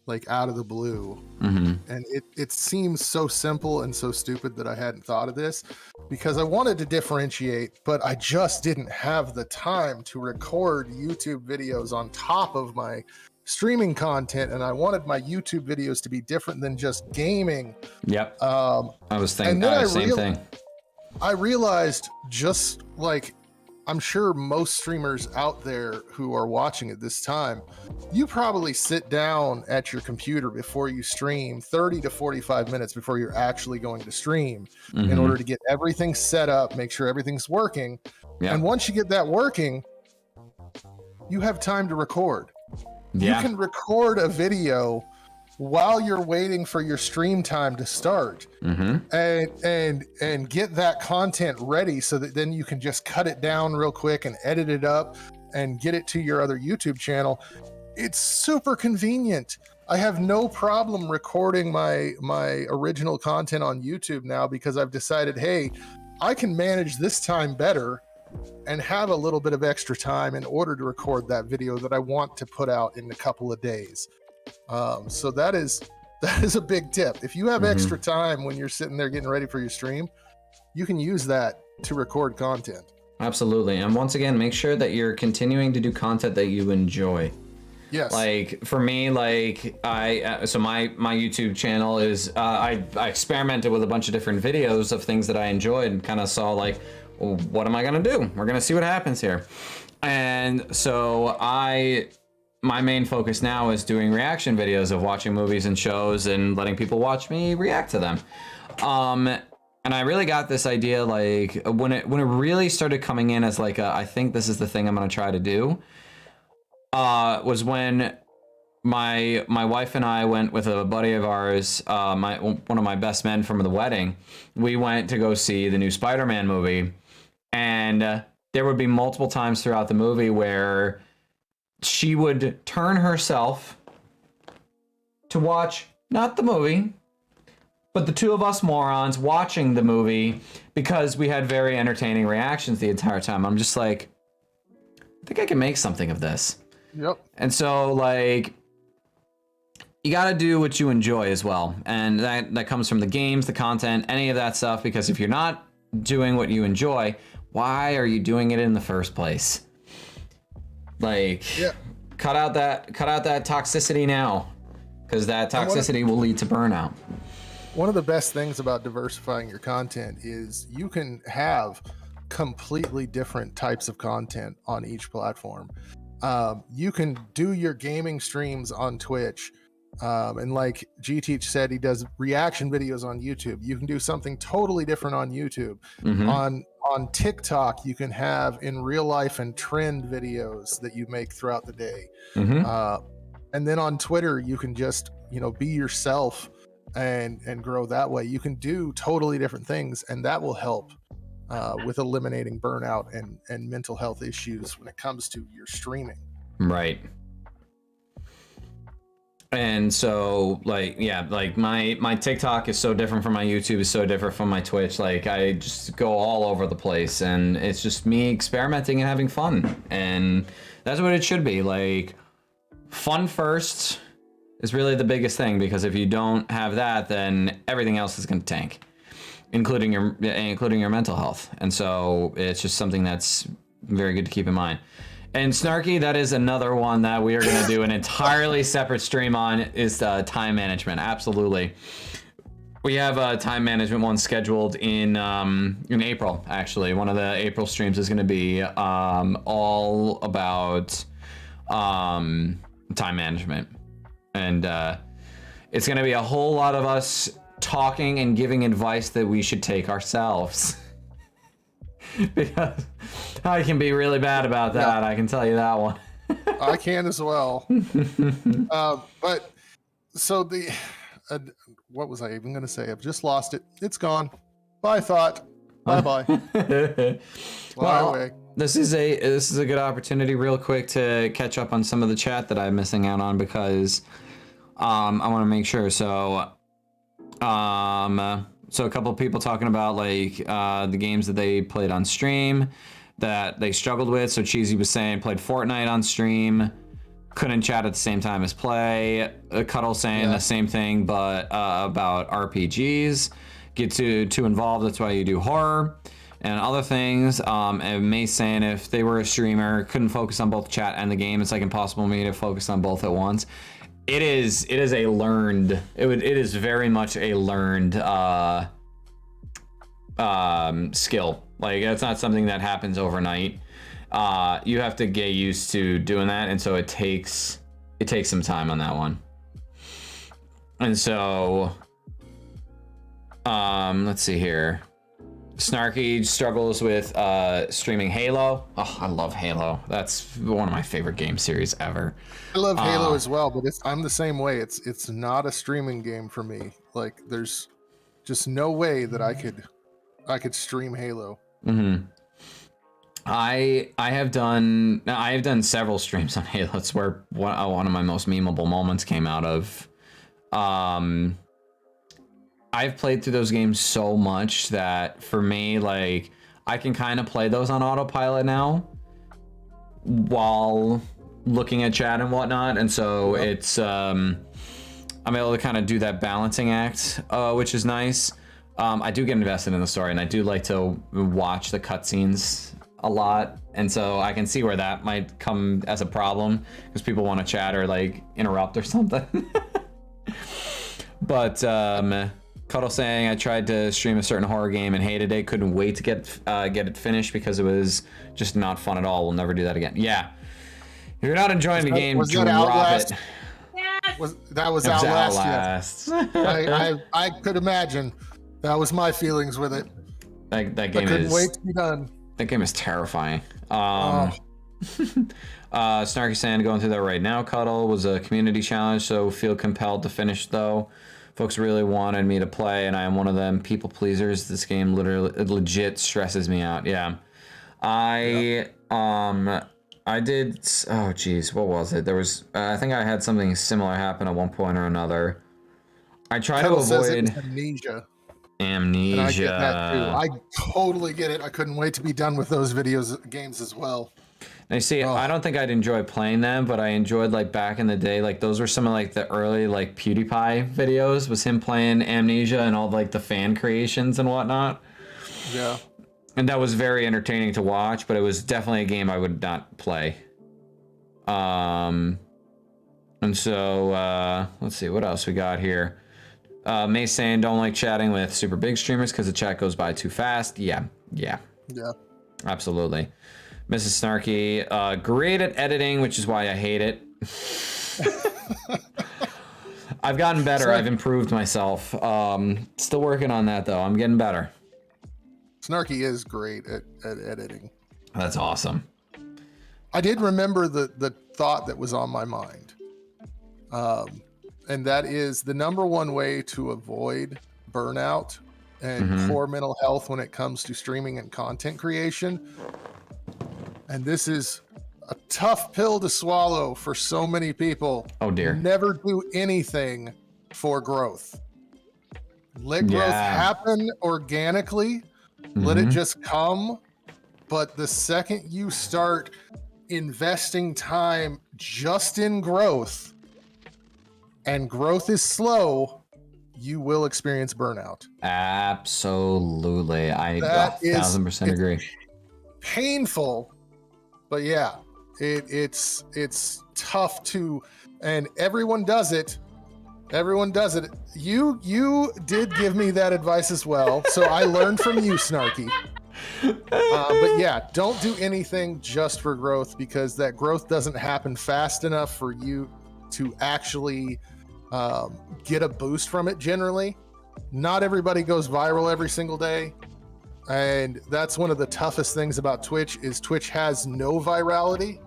like out of the blue. And it seems so simple and so stupid that I hadn't thought of this, because I wanted to differentiate, but I just didn't have the time to record YouTube videos on top of my streaming content, and I wanted my YouTube videos to be different than just gaming. Yep. I was thinking same thing. I realized, just like I'm sure most streamers out there who are watching at this time, you probably sit down at your computer before you stream 30 to 45 minutes before you're actually going to stream in order to get everything set up, make sure everything's working. Yep. And once you get that working, you have time to record. Yeah. You can record a video while you're waiting for your stream time to start, and get that content ready, so that then you can just cut it down real quick and edit it up and get it to your other YouTube channel. It's super convenient. I have no problem recording my original content on YouTube now, because I've decided, hey, I can manage this time better and have a little bit of extra time in order to record that video that I want to put out in a couple of days. So that is a big tip. If you have extra time when you're sitting there getting ready for your stream, you can use that to record content. Absolutely. And once again, make sure that you're continuing to do content that you enjoy. Yes. Like for me, like so my YouTube channel is, I experimented with a bunch of different videos of things that I enjoyed, and kind of saw like, well, what am I going to do? We're going to see what happens here. And so my main focus now is doing reaction videos of watching movies and shows and letting people watch me react to them. And I really got this idea, like when it really started coming in as like I think this is the thing I'm going to try to do, was when my wife and I went with a buddy of ours, one of my best men from the wedding. We went to go see the new Spider-Man movie, and there would be multiple times throughout the movie where she would turn herself to watch not the movie, but the two of us morons watching the movie, because we had very entertaining reactions the entire time. I'm just like, I think I can make something of this. Yep. And so, like, you got to do what you enjoy as well. And that comes from the games, the content, any of that stuff, because if you're not doing what you enjoy, why are you doing it in the first place? Like, Yeah. cut out that toxicity now, because that toxicity will lead to burnout. One of the best things about diversifying your content is you can have completely different types of content on each platform. You can do your gaming streams on Twitch, and like G-Teach said, he does reaction videos on YouTube. You can do something totally different on YouTube. Mm-hmm. On TikTok, you can have in real life and trend videos that you make throughout the day. Mm-hmm. And then on Twitter, you can just, be yourself and grow that way. You can do totally different things, and that will help with eliminating burnout and mental health issues when it comes to your streaming. Right. And so, like, yeah, like my TikTok is so different from my YouTube, is so different from my Twitch. Like, I just go all over the place, and it's just me experimenting and having fun. And that's what it should be. Like, fun first is really the biggest thing, because if you don't have that, then everything else is going to tank, including your mental health. And so it's just something that's very good to keep in mind. And Snarky, that is another one that we are going to do an entirely separate stream on, is time management. Absolutely. We have a time management one scheduled in April, actually. One of the April streams is going to be all about time management. And it's going to be a whole lot of us talking and giving advice that we should take ourselves. Because I can be really bad about that. Yeah. I can tell you that one. I can as well. But so what was I even going to say? I've just lost it. It's gone. Bye, thought. Bye. Well, this is a good opportunity, real quick, to catch up on some of the chat that I'm missing out on, because I want to make sure. So a couple of people talking about like the games that they played on stream that they struggled with. So Cheesy was saying played Fortnite on stream, couldn't chat at the same time as play. Cuddle saying the same thing, but about RPGs. Get too involved, that's why you do horror and other things. And May saying if they were a streamer, couldn't focus on both chat and the game. It's like impossible for me to focus on both at once. It is very much a learned skill. Like, it's not something that happens overnight. You have to get used to doing that, and so it takes some time on that one. And so let's see here. Snarky struggles with streaming Halo. Oh, I love Halo. That's one of my favorite game series ever. I love Halo as well, but I'm the same way. It's not a streaming game for me. Like, there's just no way that I could stream Halo. Mm-hmm. I have done several streams on Halo. It's where one of my most memeable moments came out of. I've played through those games so much that for me, like, I can kind of play those on autopilot now while looking at chat and whatnot. And so it's, I'm able to kind of do that balancing act, which is nice. I do get invested in the story, and I do like to watch the cutscenes a lot. And so I can see where that might come as a problem, because people want to chat or like interrupt or something. But, Cuddle saying I tried to stream a certain horror game and hated it. Couldn't wait to get it finished because it was just not fun at all. We'll never do that again. Yeah. If you're not enjoying the game, drop it. Yes. That was Outlast. Yes. I could imagine. That was my feelings with it. That game I couldn't wait to be done. That game is terrifying. Snarky Sand going through that right now. Cuddle was a community challenge, so feel compelled to finish though. Folks really wanted me to play, and I am one of them. People pleasers. This game literally legit stresses me out. Yeah, I did. Oh geez, what was it? There was. I think I had something similar happen at one point or another. I try to avoid amnesia. Amnesia. And I get that too. I totally get it. I couldn't wait to be done with those games as well. And you see, I don't think I'd enjoy playing them, but I enjoyed like back in the day, like those were some of like the early like PewDiePie videos, was him playing Amnesia and all like the fan creations and whatnot. Yeah. And that was very entertaining to watch, but it was definitely a game I would not play. And so let's see what else we got here. May saying don't like chatting with super big streamers because the chat goes by too fast. Yeah, absolutely. Mrs. Snarky, great at editing, which is why I hate it. I've gotten better. I've improved myself. Still working on that though. I'm getting better. Snarky is great at editing. That's awesome. I did remember the thought that was on my mind. And that is the number one way to avoid burnout and poor mental health when it comes to streaming and content creation. And this is a tough pill to swallow for so many people. Oh dear. Never do anything for growth. Let growth happen organically. Let it just come. But the second you start investing time just in growth, and growth is slow, you will experience burnout. Absolutely. I 1000% agree. Painful, but yeah, it's tough to, and everyone does it. Everyone does it. You did give me that advice as well, so I learned from you, Snarky. But yeah, don't do anything just for growth, because that growth doesn't happen fast enough for you to actually get a boost from it. Generally, not everybody goes viral every single day, and that's one of the toughest things about Twitch is Twitch has no virality.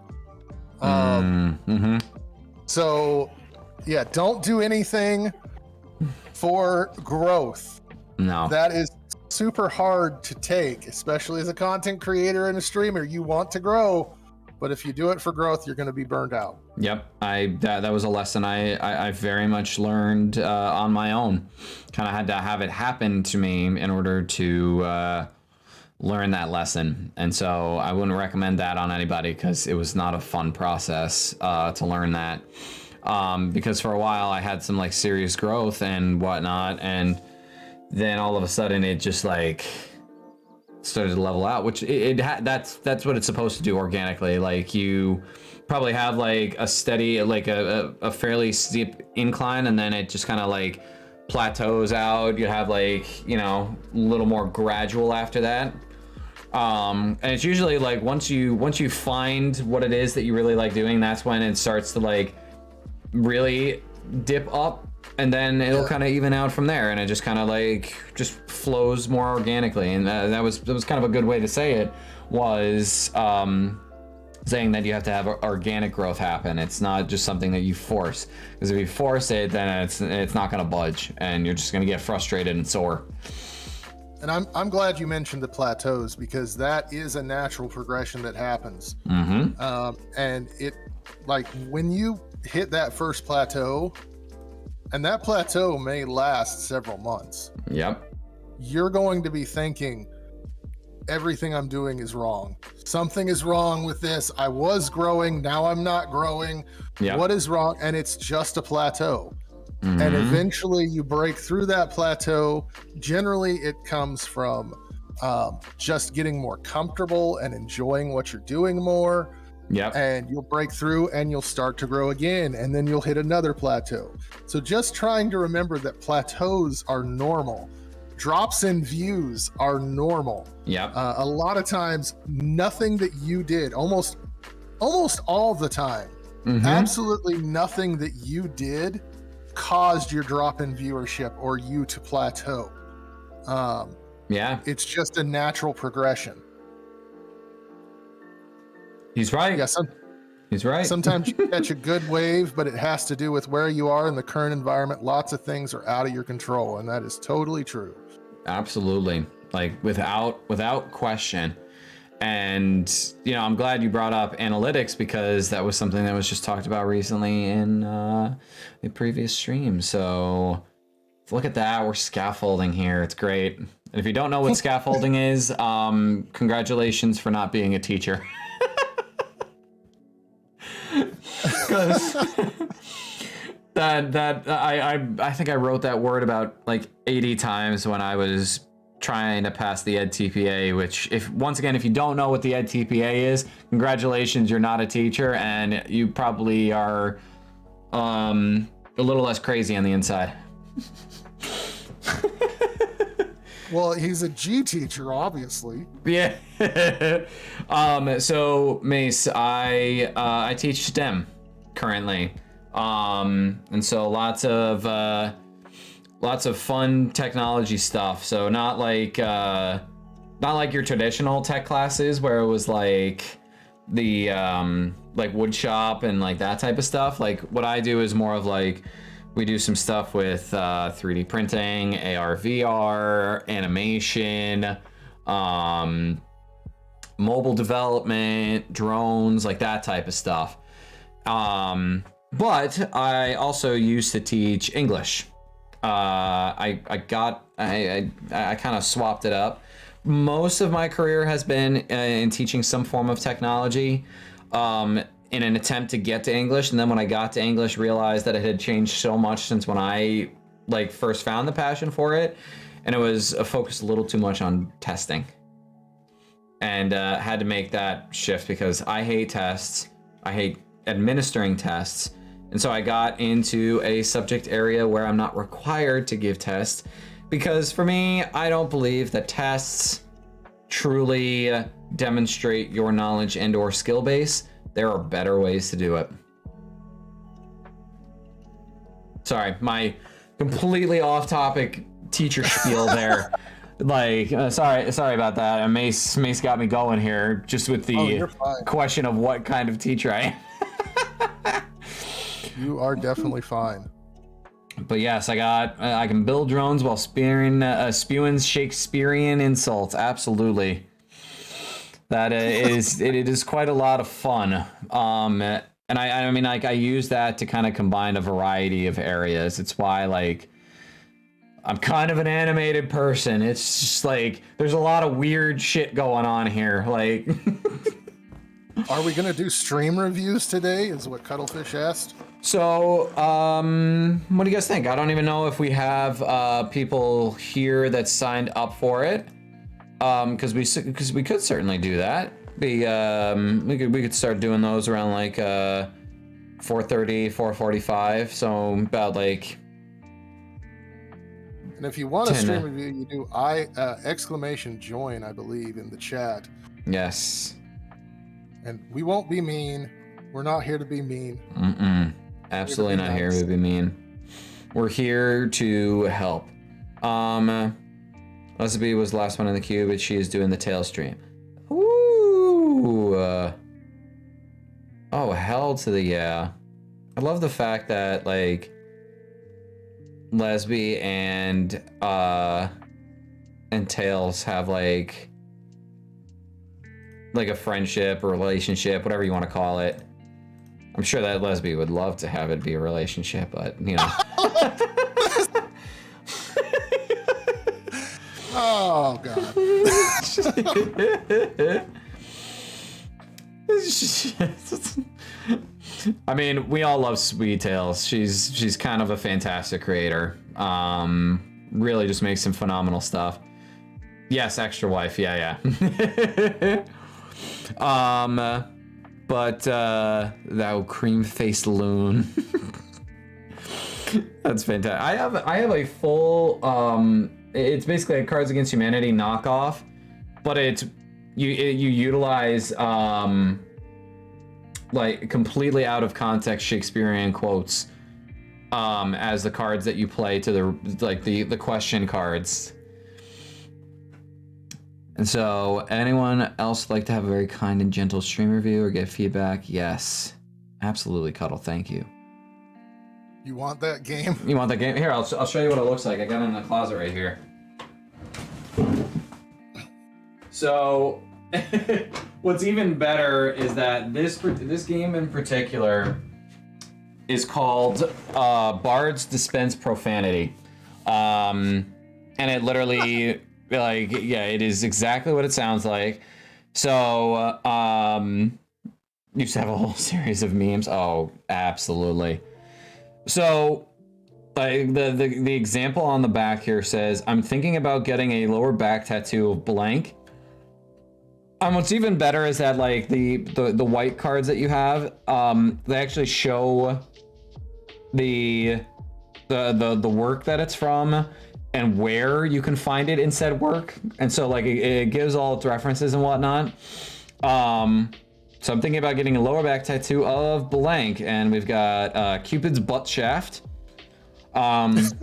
So yeah, don't do anything for growth. No, that is super hard to take, especially as a content creator and a streamer. You want to grow, but if you do it for growth, you're going to be burned out. Yep, that was a lesson I very much learned on my own. Kind of had to have it happen to me in order to learn that lesson, and so I wouldn't recommend that on anybody because it was not a fun process to learn that. Because for a while I had some like serious growth and whatnot, and then all of a sudden it just like started to level out, which that's what it's supposed to do organically. Like you probably have like a steady, like a fairly steep incline, and then it just kind of like plateaus out. You have like, you know, a little more gradual after that. And it's usually like once you find what it is that you really like doing, that's when it starts to like really dip up, and then it'll kind of even out from there, and it just kind of like just flows more organically. And that was kind of a good way to say it, was saying that you have to have organic growth happen. It's not just something that you force, because if you force it, then it's not going to budge, and you're just going to get frustrated and sore. And I'm glad you mentioned the plateaus, because that is a natural progression that happens. And it, like, when you hit that first plateau, and that plateau may last several months. Yep. You're going to be thinking, everything I'm doing is wrong. Something is wrong with this. I was growing, now I'm not growing. Yep. What is wrong? And it's just a plateau. And eventually you break through that plateau. Generally, it comes from just getting more comfortable and enjoying what you're doing more. Yep. And you'll break through and you'll start to grow again, and then you'll hit another plateau. So just trying to remember that plateaus are normal. Drops in views are normal. Yep. A lot of times, nothing that you did, almost all the time, absolutely nothing that you did caused your drop in viewership or you to plateau. It's just a natural progression. He's right. Yeah, He's right. sometimes you catch a good wave, but it has to do with where you are in the current environment. Lots of things are out of your control, and that is totally true. Absolutely. Like without question. And I'm glad you brought up analytics, because that was something that was just talked about recently in the previous stream. So look at that, we're scaffolding here. It's great. And if you don't know what scaffolding is, congratulations for not being a teacher. Because I think I wrote that word about like 80 times when I was trying to pass the Ed TPA, which if you don't know what the Ed TPA is, congratulations, you're not a teacher, and you probably are a little less crazy on the inside. Well, he's a G teacher, obviously. Yeah. So Mace, I teach STEM currently. And so lots of fun technology stuff. So not like your traditional tech classes where it was like the like wood shop and like that type of stuff. Like what I do is more of like, we do some stuff with 3D printing, AR, VR, animation, mobile development, drones, like that type of stuff. But I also used to teach English. I kind of swapped it up. Most of my career has been in teaching some form of technology, in an attempt to get to English. And then when I got to English, realized that it had changed so much since when I like first found the passion for it, and it was focused a little too much on testing. And had to make that shift because I hate tests. I hate administering tests. And so I got into a subject area where I'm not required to give tests, because for me, I don't believe that tests truly demonstrate your knowledge and or skill base. There are better ways to do it. Sorry, my completely off topic teacher spiel there. Like, sorry about that. And Mace got me going here just with the question of what kind of teacher I am. You are definitely fine. But yes, I can build drones while spewing Shakespearean insults. Absolutely. That is, it is quite a lot of fun. And I mean, like, I use that to kind of combine a variety of areas. It's why, like, I'm kind of an animated person. It's just like, there's a lot of weird shit going on here. Like, are we gonna do stream reviews today? Is what Cuttlefish asked. So, what do you guys think? I don't even know if we have people here that signed up for it. Because we could certainly do that. We could start doing those around like 4:30, 4:45. So about like. And if you want a stream review, you do exclamation join, I believe, in the chat. Yes. And we won't be mean. We're not here to be mean. Absolutely not here to be mean. We're here to help. Leslie was the last one in the queue, but she is doing the tail stream. Ooh. Oh, hell to the yeah. I love the fact that, like, Lesby and Tails have, like a friendship or relationship, whatever you want to call it. I'm sure that Lesby would love to have it be a relationship, but, you know. Oh, God. I mean, we all love Sweet Tails. She's kind of a fantastic creator. Really just makes some phenomenal stuff. Yes, Extra Wife. Yeah. But thou cream-faced loon. That's fantastic. I have a full it's basically a Cards Against Humanity knockoff, but you utilize like completely out of context Shakespearean quotes as the cards that you play to the question cards. And so, anyone else like to have a very kind and gentle stream review or get feedback? Yes, absolutely, Cuddle. Thank you. You want that game? You want that game? Here, I'll show you what it looks like. I got it in the closet right here. So, what's even better is that this game in particular is called Bards Dispense Profanity, and it literally, like, yeah, it is exactly what it sounds like. So, used to have a whole series of memes. Oh, absolutely. So, like the example on the back here says, "I'm thinking about getting a lower back tattoo of blank." What's even better is that like the white cards that you have, they actually show the work that it's from and where you can find it in said work, and so like it gives all its references and whatnot. So I'm thinking about getting a lower back tattoo of blank, and we've got Cupid's butt shaft. The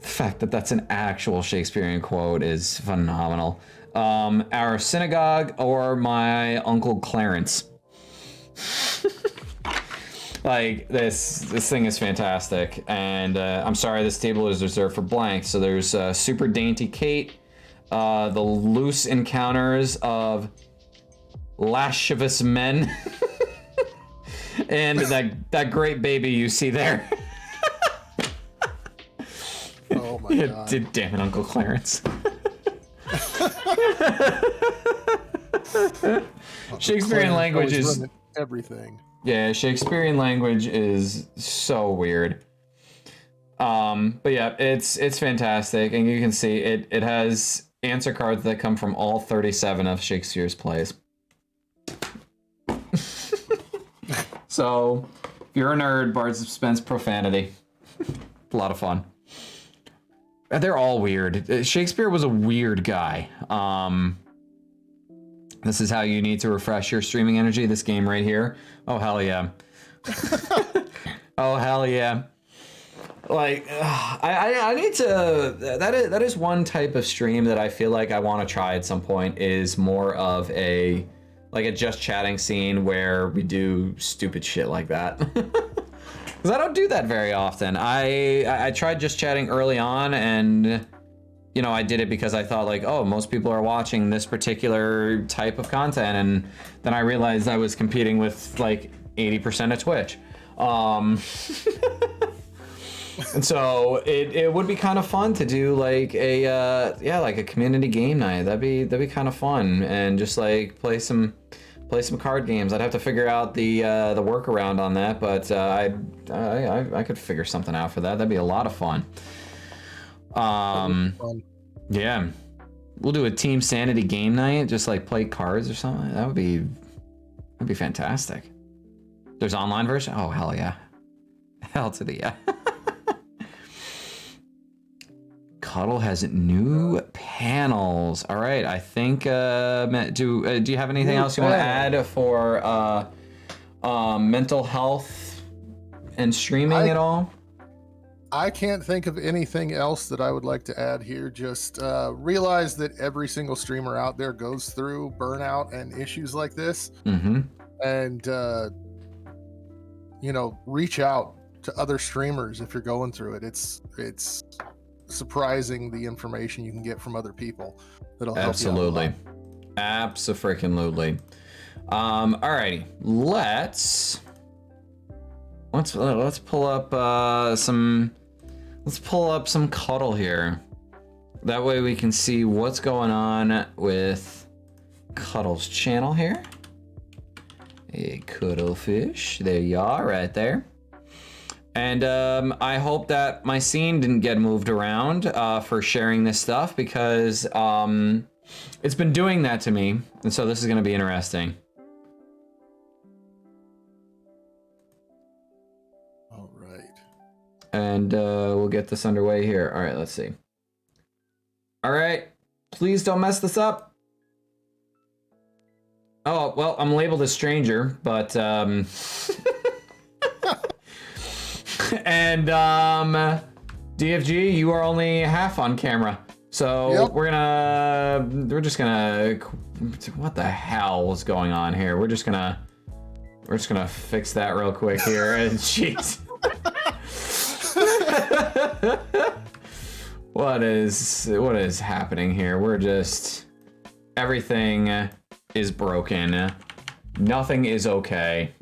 fact that that's an actual Shakespearean quote is phenomenal. Our synagogue or my Uncle Clarence. Like this thing is fantastic, and I'm sorry, this table is reserved for blank. So there's Super Dainty Kate, the loose encounters of lascivious men, and that great baby you see there. Oh my God. Damn it, Uncle Clarence. Shakespearean language is everything. Yeah, Shakespearean language is so weird. But yeah, it's fantastic, and you can see it has answer cards that come from all 37 of Shakespeare's plays. So, if you're a nerd, Bards Dispense Profanity. A lot of fun. They're all weird. Shakespeare was a weird guy. This is how you need to refresh your streaming energy. This game right here. Oh, hell yeah. Oh, hell yeah. Like, I need to... That is one type of stream that I feel like I want to try at some point, is more of a just chatting scene where we do stupid shit like that. Because I don't do that very often. I tried just chatting early on, and you know, I did it because I thought like, oh, most people are watching this particular type of content, and then I realized I was competing with like 80% of Twitch. And so it would be kind of fun to do like a community game night. That'd be kind of fun, and just like play some card games. I'd have to figure out the workaround on that, but I could figure something out for that. That'd be a lot of fun. Yeah, we'll do a Team Sanity game night, just like play cards or something. That'd be fantastic. There's online version. Oh, hell yeah. Hell to the yeah. Cuddle has new panels. All right, I think do you have anything else you want to add for mental health and streaming at all? I can't think of anything else that I would like to add here. Just realize that every single streamer out there goes through burnout and issues like this. Mm-hmm. And, reach out to other streamers if you're going through it. It's surprising the information you can get from other people that'll help you out a lot. Absolutely. Alrighty, let's pull up some Cuddle here. That way we can see what's going on with Cuddle's channel here. A Cuddlefish, there you are, right there. And I hope that my scene didn't get moved around for sharing this stuff, because it's been doing that to me, and so this is going to be interesting. All right. And we'll get this underway here. All right, let's see. All right, please don't mess this up. Oh, well, I'm labeled a stranger, but and DFG, you are only half on camera. So Yep. we're just gonna, what the hell is going on here? We're just gonna fix that real quick here. And jeez. What is happening here? We're just, everything is broken. Nothing is okay.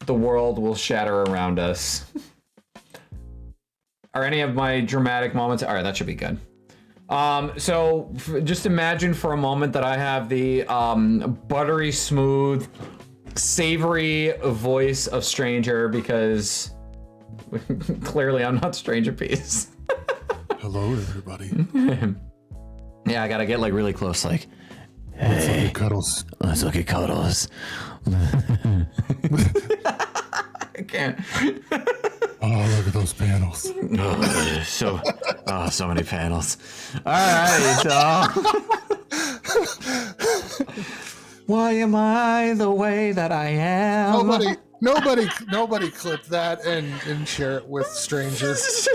The world will shatter around us. Are any of my dramatic moments? All right, that should be good. So just imagine for a moment that I have the buttery smooth, savory voice of Stranger, because clearly I'm not Stranger Peace. Hello, everybody. Yeah, I gotta get like really close, like, Let's look at Cuddles. let's look at Cuddles. I can't. Oh, look at those panels. Oh, so many panels. All right, so why am I the way that I am? Nobody clip that and share it with strangers.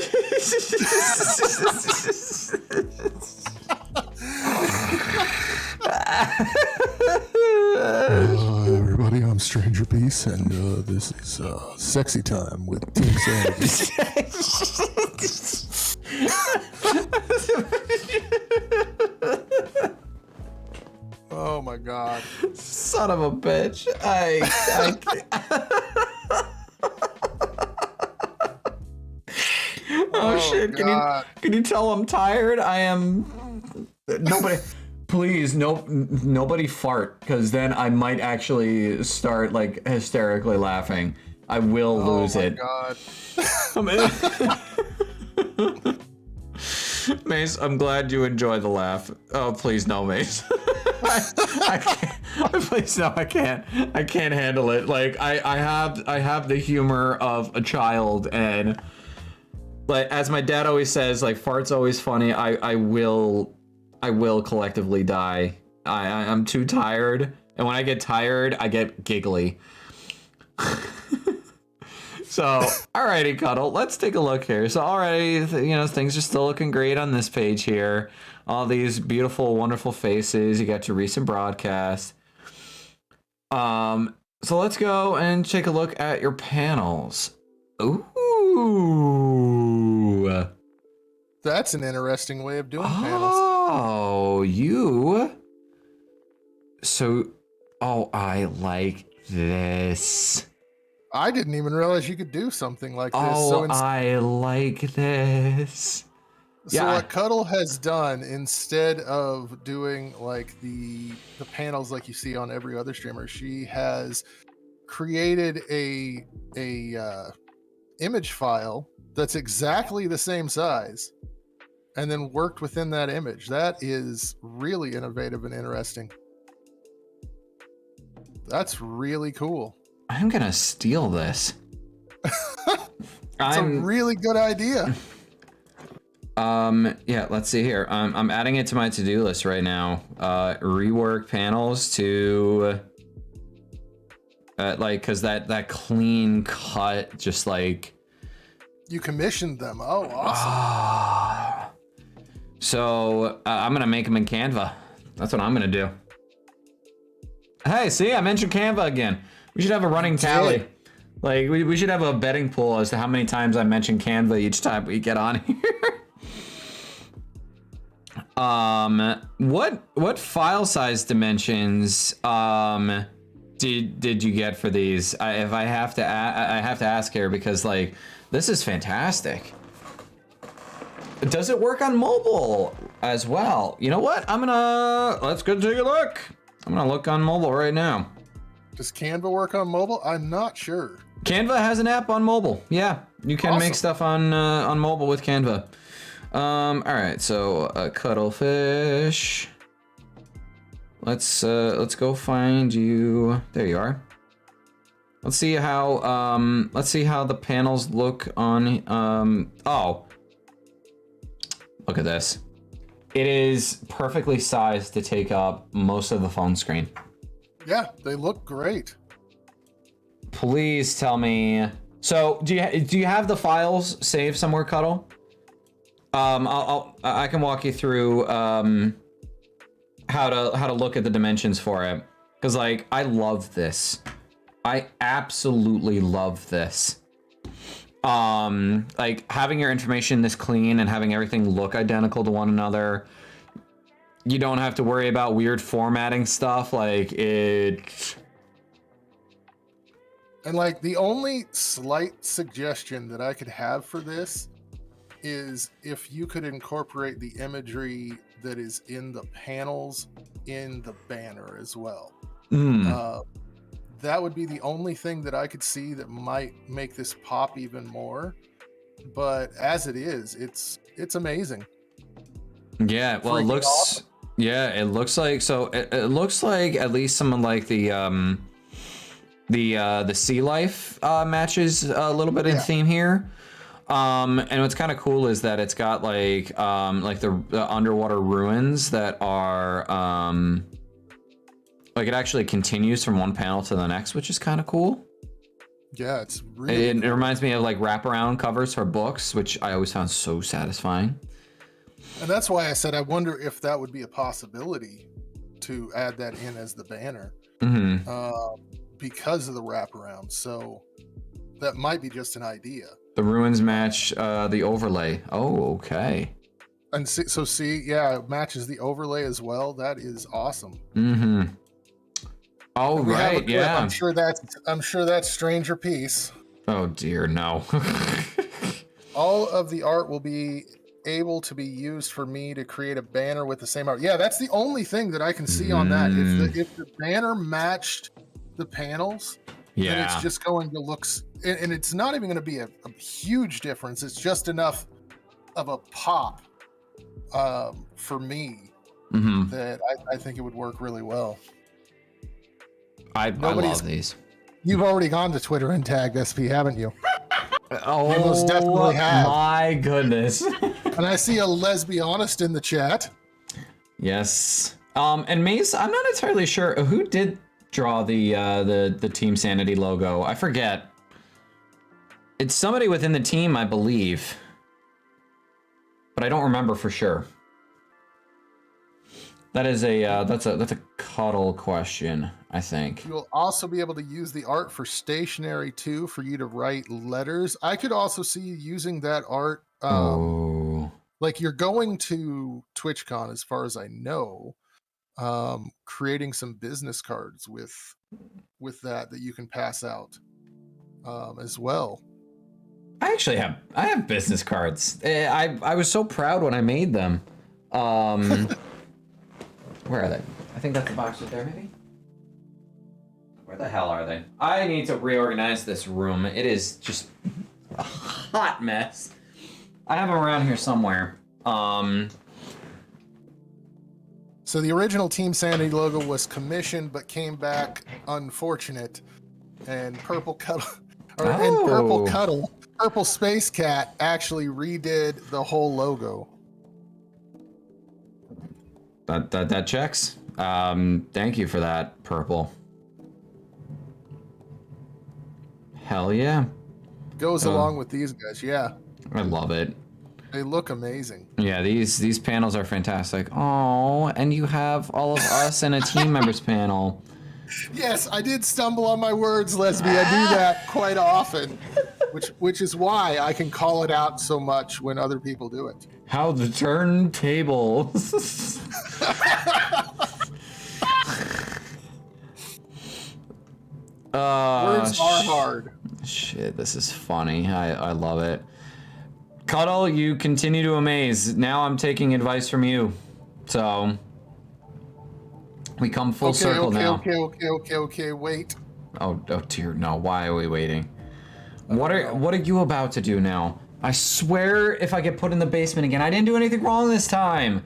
Everybody, I'm Stranger Peace, and this is Sexy Time with Team Sanity. Oh my god. Son of a bitch. Oh shit, God. can you tell I'm tired? I am. Nobody, please, nobody fart, because then I might actually start like hysterically laughing. I will lose it. Oh my god. Mace, I'm glad you enjoy the laugh. Oh, please no, Mace. I can't. Please no, I can't. I can't handle it. Like I have the humor of a child, and like as my dad always says, like fart's always funny. I will collectively die. I'm too tired, and when I get tired, I get giggly. So, alrighty, Cuddle, let's take a look here. So already, things are still looking great on this page here. All these beautiful, wonderful faces. You got your recent broadcast. So let's go and take a look at your panels. Ooh. That's an interesting way of doing panels. Oh, you. So, I like this. I didn't even realize you could do something like this. Oh, I like this. So what Cuddle has done, instead of doing like the panels like you see on every other streamer, she has created a image file that's exactly the same size, and then worked within that image. That is really innovative and interesting. That's really cool. I'm gonna steal this. It's a really good idea. Yeah, let's see here. I'm adding it to my to-do list right now. Rework panels to cause that clean cut, just like You commissioned them. Oh, awesome. So I'm gonna make them in Canva. That's what I'm gonna do. Hey, see, I mentioned Canva again. We should have a running tally. Like we should have a betting pool as to how many times I mention Canva each time we get on here. What file size dimensions did you get for these? I have to ask here, because like this is fantastic. Does it work on mobile as well? You know what? Let's go take a look. I'm gonna look on mobile right now. Does Canva work on mobile? I'm not sure. Canva has an app on mobile. Yeah, you can make stuff on mobile with Canva. All right, so Cuddlefish. Let's go find you. There you are. Let's see how the panels look on. Oh, look at this. It is perfectly sized to take up most of the phone screen. Yeah, they look great. Please tell me. So do you have the files saved somewhere, Cuddle? I can walk you through how to look at the dimensions for it, because like I love this. I absolutely love this. Like having your information this clean and having everything look identical to one another. You don't have to worry about weird formatting stuff. Like it. And like the only slight suggestion that I could have for this is if you could incorporate the imagery that is in the panels in the banner as well. That would be the only thing that I could see that might make this pop even more. But as it is, it's amazing. Yeah, well, it looks awesome. Yeah, it looks like it looks like at least someone like the sea life matches a little bit in theme here. And what's kind of cool is that it's got like the underwater ruins that are like it actually continues from one panel to the next, which is kind of cool. Yeah, it's really it cool. reminds me of like wraparound covers for books, which I always found so satisfying. And that's why I said I wonder if that would be a possibility to add that in as the banner, because of the wraparound. So that might be just an idea. The ruins match the overlay. Oh, okay. And yeah, it matches the overlay as well. That is awesome. Oh, right, yeah. I'm sure that's Stranger Peace. Oh dear, no. All of the art will be able to be used for me to create a banner with the same art. Yeah, that's the only thing that I can see on that. If the banner matched the panels, then it's just going to look, and it's not even going to be a huge difference. It's just enough of a pop for me that I think it would work really well. I love these. You've already gone to Twitter and tagged SP, haven't you? Oh, you most definitely have. My goodness. And I see a Lesbianist in the chat. Yes. And Mace, I'm not entirely sure who did draw the Team Sanity logo. I forget. It's somebody within the team, I believe. But I don't remember for sure. That is that's a cuddle question, I think. You'll also be able to use the art for stationery too, for you to write letters. I could also see you using that art. Like you're going to TwitchCon, as far as I know, creating some business cards with that you can pass out as well. I have business cards. I was so proud when I made them. Where are they? I think that's the box right there, maybe? Where the hell are they? I need to reorganize this room. It is just a hot mess. I have them around here somewhere. So the original Team Sanity logo was commissioned, but came back unfortunate. And Purple Space Cat actually redid the whole logo. That checks. Thank you for that, Purple. Hell yeah. Goes along with these guys, yeah. I love it. They look amazing. Yeah, these panels are fantastic. Oh, and you have all of us in a team members panel. Yes, I did stumble on my words, Lesby. I do that quite often, which is why I can call it out so much when other people do it. How the turntables. Words are hard. Shit, this is funny. I love it. Cuddle, you continue to amaze. Now I'm taking advice from you. So we come full circle now. Okay, wait. Oh dear, no. Why are we waiting? What are you about to do now? I swear if I get put in the basement again, I didn't do anything wrong this time.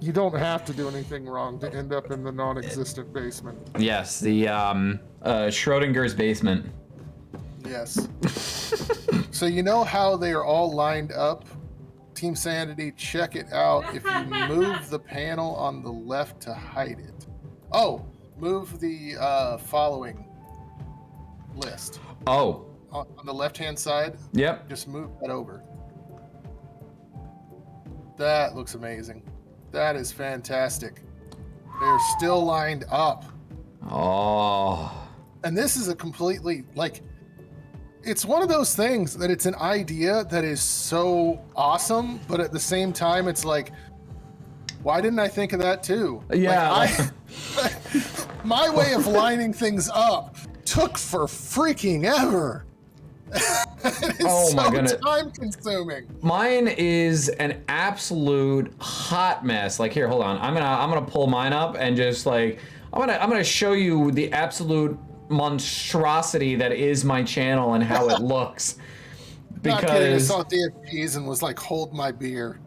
You don't have to do anything wrong to end up in the non-existent basement. Yes, the Schrodinger's basement. Yes. So you know how they are all lined up? Team Sanity, check it out. If you move the panel on the left to hide it. Oh, move the following list. Oh. On the left-hand side. Yep. Just move that over. That looks amazing. That is fantastic. They're still lined up. Oh. And this is a completely, like, it's one of those things that it's an idea that is so awesome, but at the same time, it's like, why didn't I think of that too? Yeah. Like, my way of lining things up took for freaking ever. Oh my goodness. Time consuming. Mine is an absolute hot mess. Like here, hold on. I'm gonna pull mine up and just like I'm gonna show you the absolute monstrosity that is my channel and how it looks. Because Not kidding, I saw DFPs and was like, hold my beer.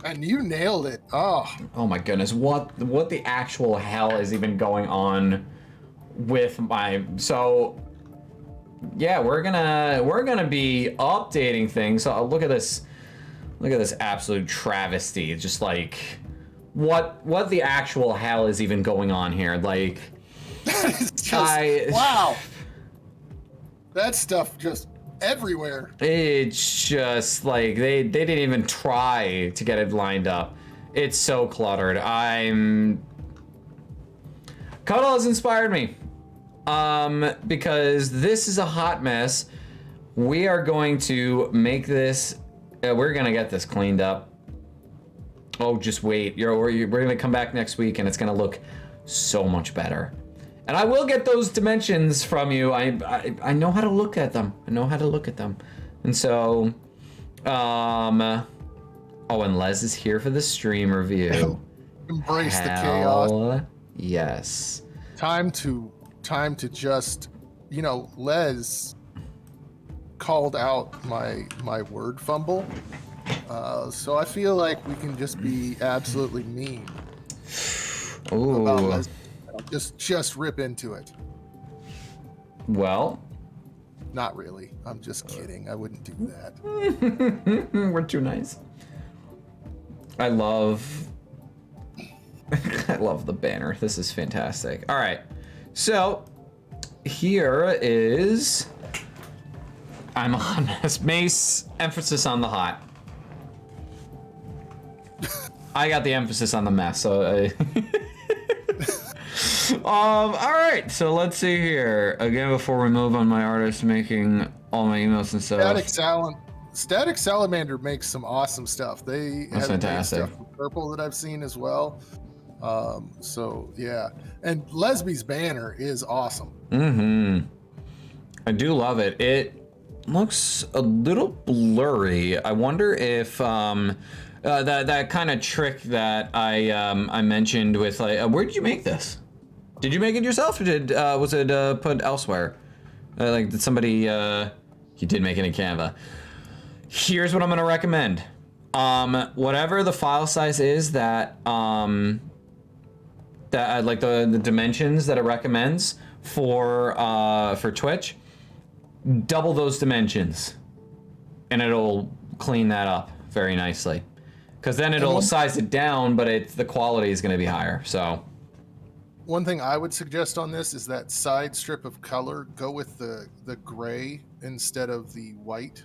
And you nailed it. Oh my goodness, what the actual hell is even going on with my yeah, we're gonna be updating things. So look at this absolute travesty. It's just like what the actual hell is even going on here? Like wow. That stuff just everywhere. It's just like they didn't even try to get it lined up. It's so cluttered. Cuddle has inspired me. Because this is a hot mess. We are going to make this, we're gonna get this cleaned up. Oh, just wait. We're gonna come back next week and it's gonna look so much better. And I will get those dimensions from you. I know how to look at them. I know how to look at them. And so, oh, and Les is here for the stream review. Embrace the chaos. Yes. Time to just, you know, Les called out my word fumble, so I feel like we can just be absolutely mean. Ooh. About Les. Just rip into it. Well, not really. I'm just kidding. I wouldn't do that. We're too nice. I love the banner. This is fantastic. All right. So here is I'm on this Mace, emphasis on the hot. I got the emphasis on the mess, so all right, so let's see here. Again, before we move on, my artist making all my emails and stuff. Static Salamander makes some awesome stuff. They That's have fantastic. made stuff with purple that I've seen as well. So yeah, and Lesbie's banner is awesome. I do love it. It looks a little blurry. I wonder if that kind of trick that I mentioned with like, where did you make this? Did you make it yourself, or was it put elsewhere? Like, did somebody? You did make it in Canva. Here's what I'm gonna recommend. Whatever the file size is that like the dimensions that it recommends for Twitch, double those dimensions, and it'll clean that up very nicely. Because then it'll size it down, but the quality is going to be higher. So one thing I would suggest on this is that side strip of color, go with the gray instead of the white.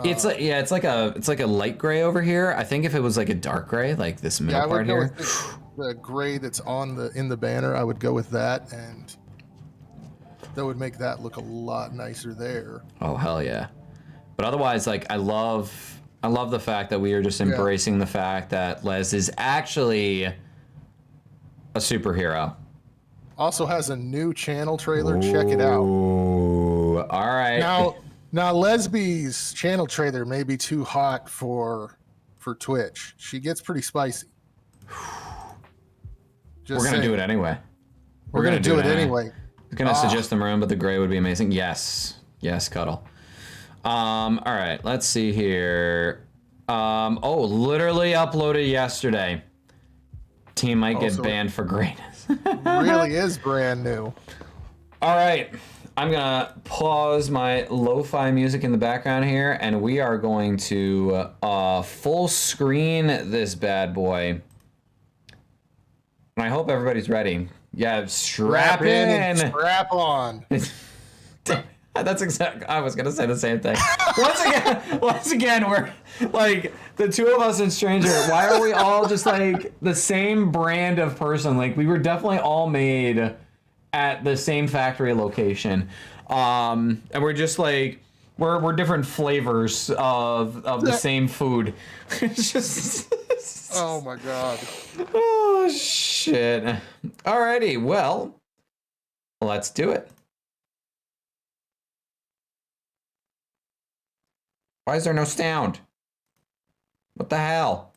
It's like a light gray over here. I think if it was like a dark gray, like this middle part here. The gray that's in the banner, I would go with that, and that would make that look a lot nicer there. Oh hell yeah! But otherwise, like I love the fact that we are just embracing the fact that Les is actually a superhero. Also has a new channel trailer. Check it out. Ooh, all right. Now Lesbie's channel trailer may be too hot for Twitch. She gets pretty spicy. We're gonna do it anyway. We're gonna do it anyway. I'm gonna suggest the maroon, but the gray would be amazing. Yes, Cuddle. All right, let's see here. Oh, literally uploaded yesterday. Team might get banned for greatness. Really is brand new. All right, I'm gonna pause my lo-fi music in the background here, and we are going to full screen this bad boy. And I hope everybody's ready. Yeah, strap in. Strap on. That's exactly. I was gonna say the same thing. Once again, we're like the two of us in Stranger. Why are we all just like the same brand of person? Like we were definitely all made at the same factory location, and we're just like we're different flavors of the same food. It's just. Oh my god. Oh shit. Alrighty, well, let's do it. Why is there no sound? What the hell?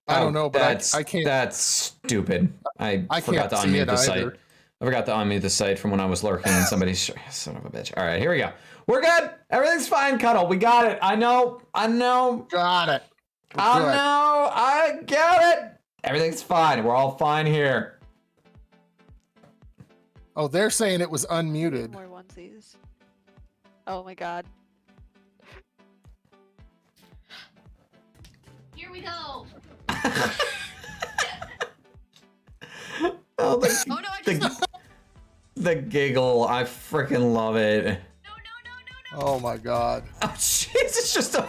I don't know, but I can't. That's stupid. I forgot can't to see unmute it the site. either. I forgot to unmute the site from when I was lurking and somebody. Son of a bitch. All right, here we go. We're good. Everything's fine, Cuddle. We got it. I know. Got it. I know. I got it. Everything's fine. We're all fine here. Oh, they're saying it was unmuted. More onesies. Oh my god. Here we go. Oh, Oh no, I just the giggle. I freaking love it. no. Oh my god. Oh, jeez. It's just a.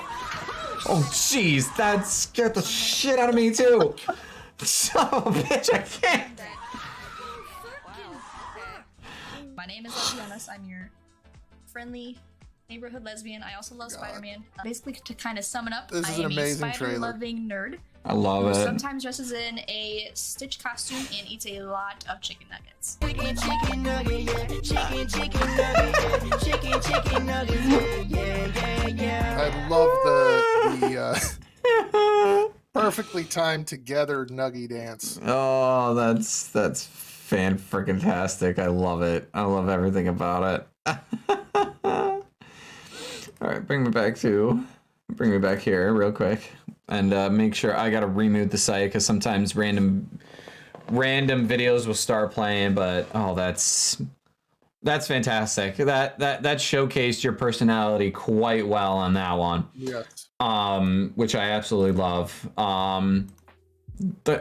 Oh, jeez. That scared the shit out of me, too. Son of a bitch. I can't. My name is Lesbianas. I'm your friendly neighborhood lesbian. I also love Spider-Man. Basically, to kind of sum it up, This is I an am a amazing trailer. spider-loving nerd I love who it. sometimes dresses in a Stitch costume and eats a lot of chicken nuggets. Chicken nugget, yeah. Chicken nugget, yeah. Chicken nugget, yeah. I love the perfectly timed together nuggy dance. Oh, that's fan freaking tastic. I love it. I love everything about it. All right, bring me back here real quick, and make sure I gotta remute the site because sometimes random videos will start playing. But oh, that's fantastic. That showcased your personality quite well on that one. Yes. Which I absolutely love.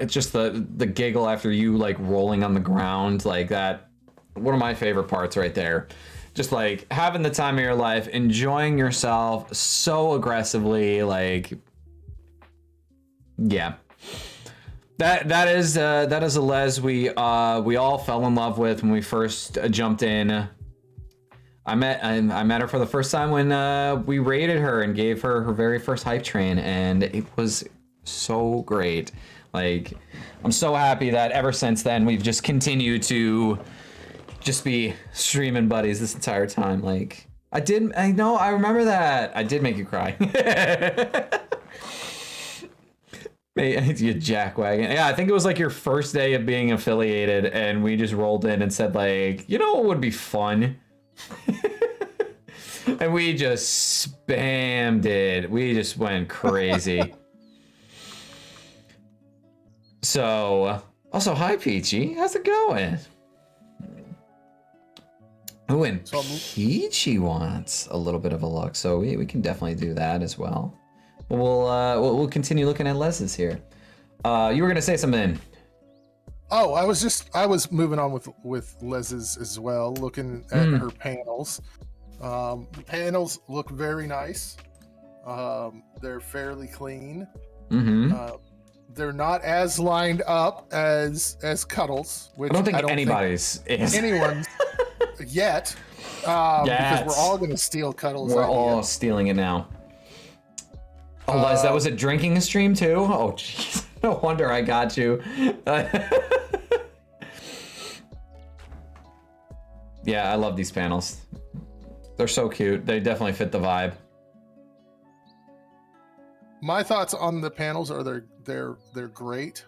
Just the giggle after you like rolling on the ground like that. One of my favorite parts right there. Just like having the time of your life, enjoying yourself so aggressively, like, yeah. That is a Les we all fell in love with when we first jumped in. I met her for the first time when we raided her and gave her her very first hype train, and it was so great. Like, I'm so happy that ever since then we've just continued to just be streaming buddies this entire time. Like, I remember that. I did make you cry. You jackwagon. Yeah, I think it was like your first day of being affiliated, and we just rolled in and said like, you know what would be fun? And we just spammed it. We just went crazy. So, also, hi Peachy. How's it going? Oh, and Peachy wants a little bit of a look, so we can definitely do that as well. We'll continue looking at Les's here. You were gonna say something. Oh, I was moving on with Les's as well, looking at her panels. The panels look very nice. They're fairly clean. Mm-hmm. They're not as lined up as Cuddles, which I don't think anybody's is. Anyone's yet. Because we're all gonna steal Cuddles. We're all stealing it now. Oh, Les, that was a drinking stream too? Oh, jeez. No wonder I got you. Yeah, I love these panels. They're so cute. They definitely fit the vibe. My thoughts on the panels are they're great.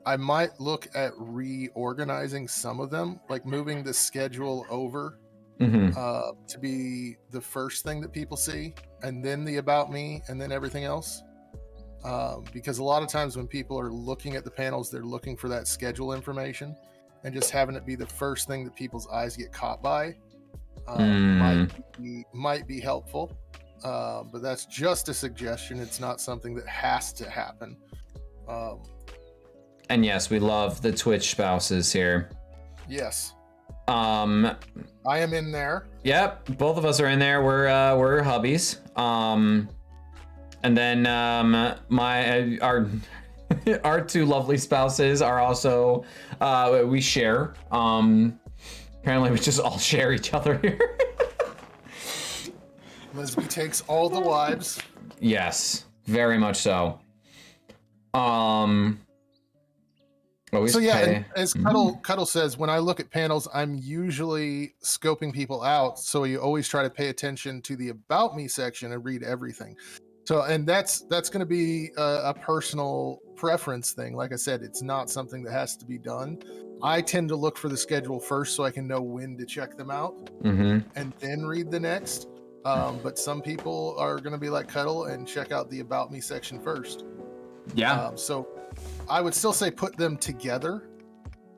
I might look at reorganizing some of them, like moving the schedule over to be the first thing that people see, and then the about me, and then everything else. Because a lot of times when people are looking at the panels, they're looking for that schedule information, and just having it be the first thing that people's eyes get caught by might be helpful. But that's just a suggestion. It's not something that has to happen. And yes, we love the Twitch spouses here. Yes. I am in there. Yep, both of us are in there. We're hubbies. And then our our two lovely spouses are also we share. Apparently we just all share each other here. Lesby takes all the wives. Yes, very much so. So yeah, and as Cuddle says, when I look at panels, I'm usually scoping people out. So you always try to pay attention to the About Me section and read everything. So, and that's going to be a personal preference thing. Like I said, it's not something that has to be done. I tend to look for the schedule first so I can know when to check them out and then read the next. But some people are going to be like Cuddle and check out the About Me section first. Yeah. So I would still say put them together.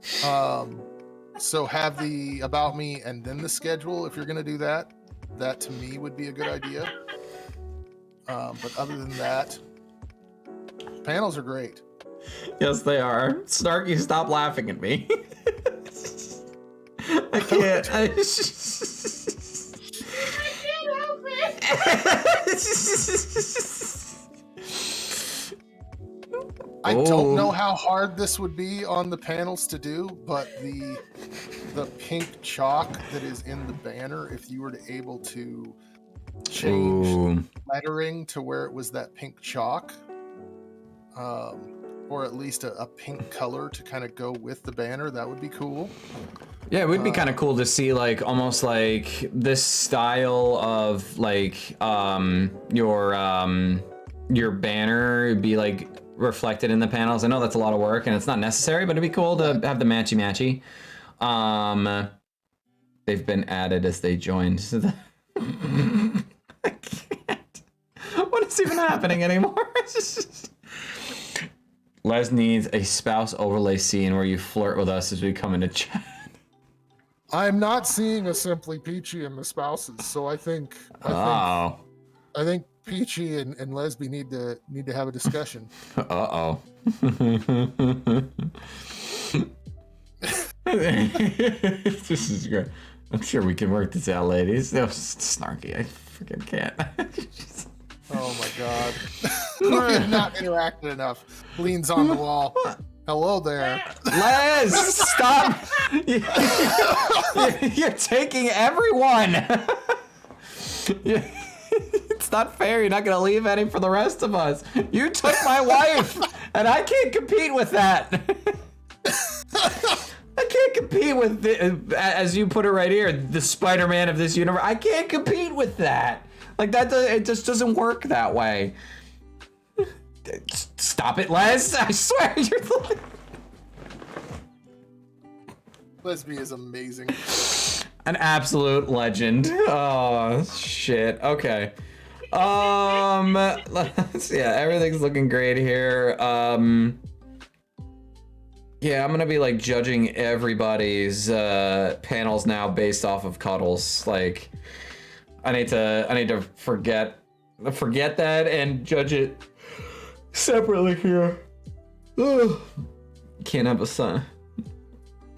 So have the About Me and then the schedule. If you're going to do that, that to me would be a good idea. But other than that, panels are great. Yes, they are. Snarky, stop laughing at me. I can't. I can't help it. I don't know how hard this would be on the panels to do, but the pink chalk that is in the banner, if you were to able to change lettering to where it was that pink chalk, or at least a pink color to kind of go with the banner, that would be cool. Yeah, it would be kind of cool to see like almost like this style of like your banner be like reflected in the panels. I know that's a lot of work and it's not necessary, but it'd be cool to have the matchy. They've been added as they joined. So I can't. What is even happening anymore? Les needs a spouse overlay scene where you flirt with us as we come into chat. I'm not seeing a Simply Peachy in the spouses, so I think Peachy and Lesby need to have a discussion. This is great. I'm sure we can work this out, ladies. That was Snarky. I freaking can't. Oh my god. We're not interacted enough. Leans on the wall. Hello there. Les, stop. You're taking everyone. It's not fair. You're not going to leave any for the rest of us. You took my wife, and I can't compete with that. I can't compete with, as you put it right here, the Spider-Man of this universe. I can't compete with that. Like, it just doesn't work that way. Stop it, Les. I swear you're Lesby is amazing. an absolute legend. Oh, shit. Okay. Let's see. Yeah, everything's looking great here. Yeah, I'm gonna be like judging everybody's panels now based off of Cuddles. Like, I need to forget that and judge it separately here. Ugh. Can't have a son.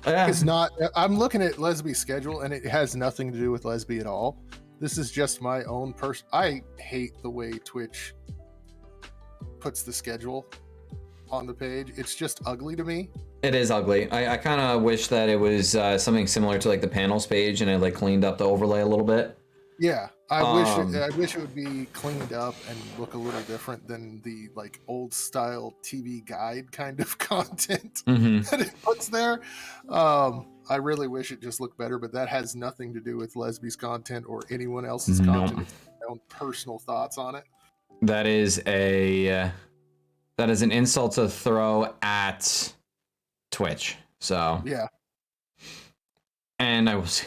It's not. I'm looking at Lesby's schedule, and it has nothing to do with Lesby at all. This is just my own person. I hate the way Twitch puts the schedule on the page. It's just ugly to me. It is ugly. I kind of wish that it was something similar to like the panels page, and I like cleaned up the overlay a little bit. Yeah, I wish it would be cleaned up and look a little different than the like old style TV guide kind of content that it puts there. I really wish it just looked better, but that has nothing to do with Lesby's content or anyone else's content. It's my own personal thoughts on it. That is an insult to throw at Twitch. So yeah. And I was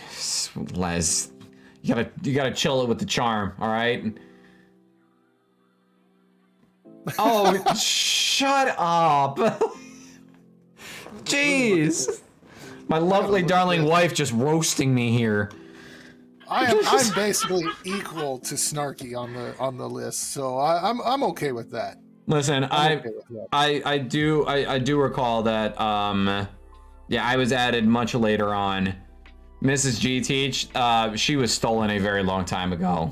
Les. You gotta chill it with the charm, all right? Oh, shut up! Jeez, my lovely darling wife just roasting me here. I'm basically equal to Snarky on the list, so I'm okay with that. Listen, I do recall that yeah, I was added much later on. Mrs. G teach, she was stolen a very long time ago.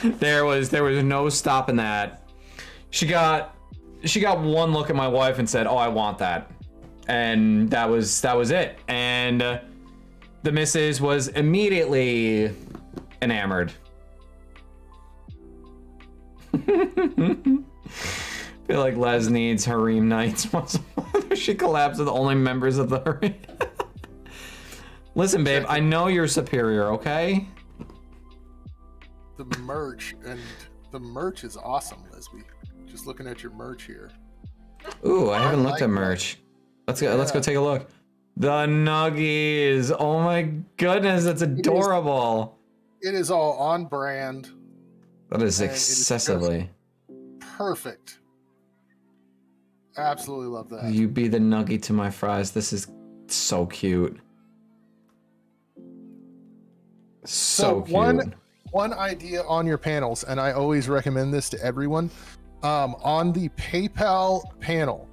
There was no stopping that. She got one look at my wife and said, "Oh, I want that," and that was it. And the missus was immediately enamored. Feel like Les needs harem nights once a month. She collabs with only members of the harem. Listen, babe, I know you're superior, okay? The merch is awesome, Lesby. Just looking at your merch here. Ooh, I haven't looked at merch. Let's go take a look. The Nuggies. Oh my goodness, that's adorable. It is all on brand. That is and excessively. Perfect. Absolutely love that. You be the nuggie to my fries. This is so cute. So cute. One idea on your panels, and I always recommend this to everyone. On the PayPal panel,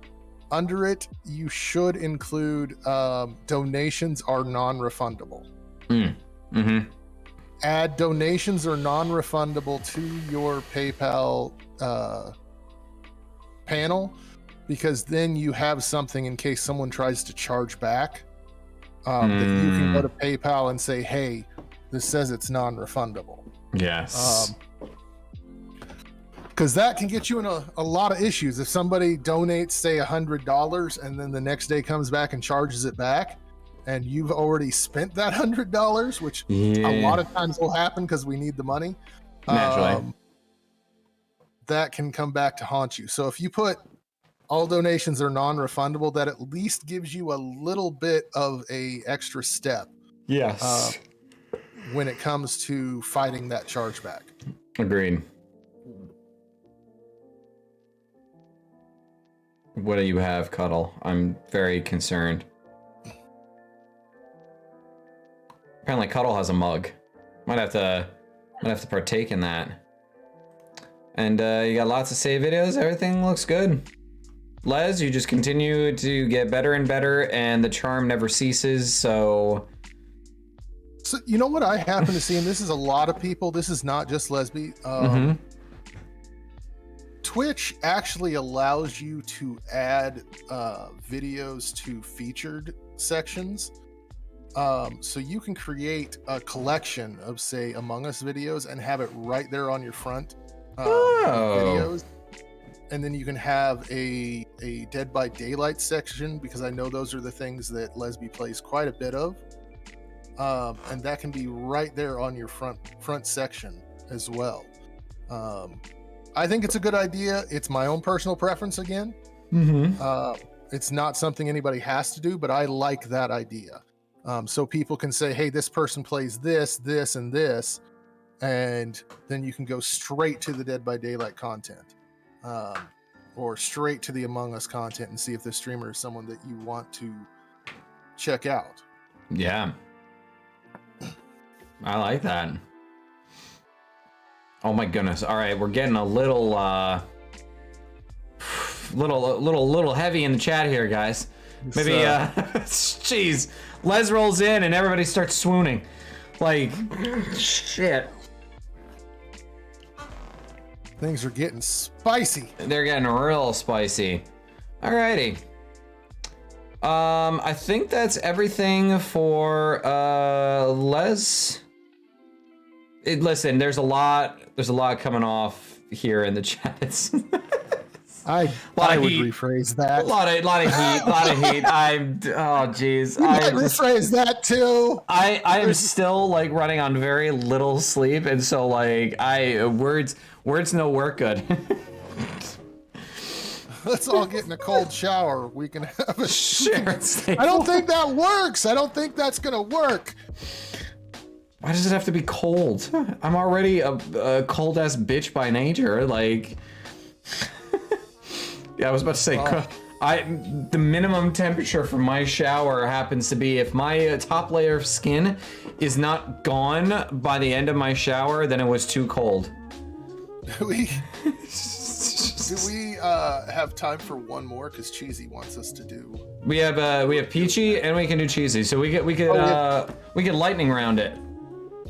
under it, you should include donations are non-refundable. Add donations are non-refundable to your PayPal panel, because then you have something in case someone tries to charge back, that you can go to PayPal and say, hey, this says it's non-refundable. Yes. Because that can get you in a lot of issues. If somebody donates, say, $100 and then the next day comes back and charges it back, and you've already spent that $100, which a lot of times will happen because we need the money. Naturally. That can come back to haunt you. So if you put all donations are non-refundable, that at least gives you a little bit of a extra step. Yes. When it comes to fighting that chargeback. Agreed. What do you have, Cuddle? I'm very concerned. Apparently Cuddle has a mug. Might have to partake in that. And you got lots of save videos. Everything looks good. Les, you just continue to get better and better, and the charm never ceases. So you know what I happen to see, and this is a lot of people. This is not just Lesby. Twitch actually allows you to add videos to featured sections. So you can create a collection of, say, Among Us videos and have it right there on your front videos. And then you can have a Dead by Daylight section, because I know those are the things that Lesby plays quite a bit of. And that can be right there on your front section as well. I think it's a good idea. It's my own personal preference again. It's not something anybody has to do, but I like that idea. So people can say, hey, this person plays this, this, and this, and then you can go straight to the Dead by Daylight content, or straight to the Among Us content and see if the streamer is someone that you want to check out. yeah. I like that. Oh my goodness. All right, we're getting a little heavy in the chat here, guys. Maybe jeez. Les rolls in and everybody starts swooning. Like shit. Things are getting spicy. They're getting real spicy. Alrighty. I think that's everything for Les. Listen, there's a lot coming off here in the chat. I would rephrase that. A lot of heat. Oh jeez. I rephrase that too. I am still like running on very little sleep, and so like words no work good. Let's all get in a cold shower. We can have a share. I don't think that works. I don't think that's gonna work. Why does it have to be cold? I'm already a cold ass bitch by nature. Like, yeah, I was about to say, the minimum temperature for my shower happens to be, if my top layer of skin is not gone by the end of my shower, then it was too cold. Do we have time for one more? Because Cheesy wants us to do We have peachy and we can do cheesy. So we could lightning round it.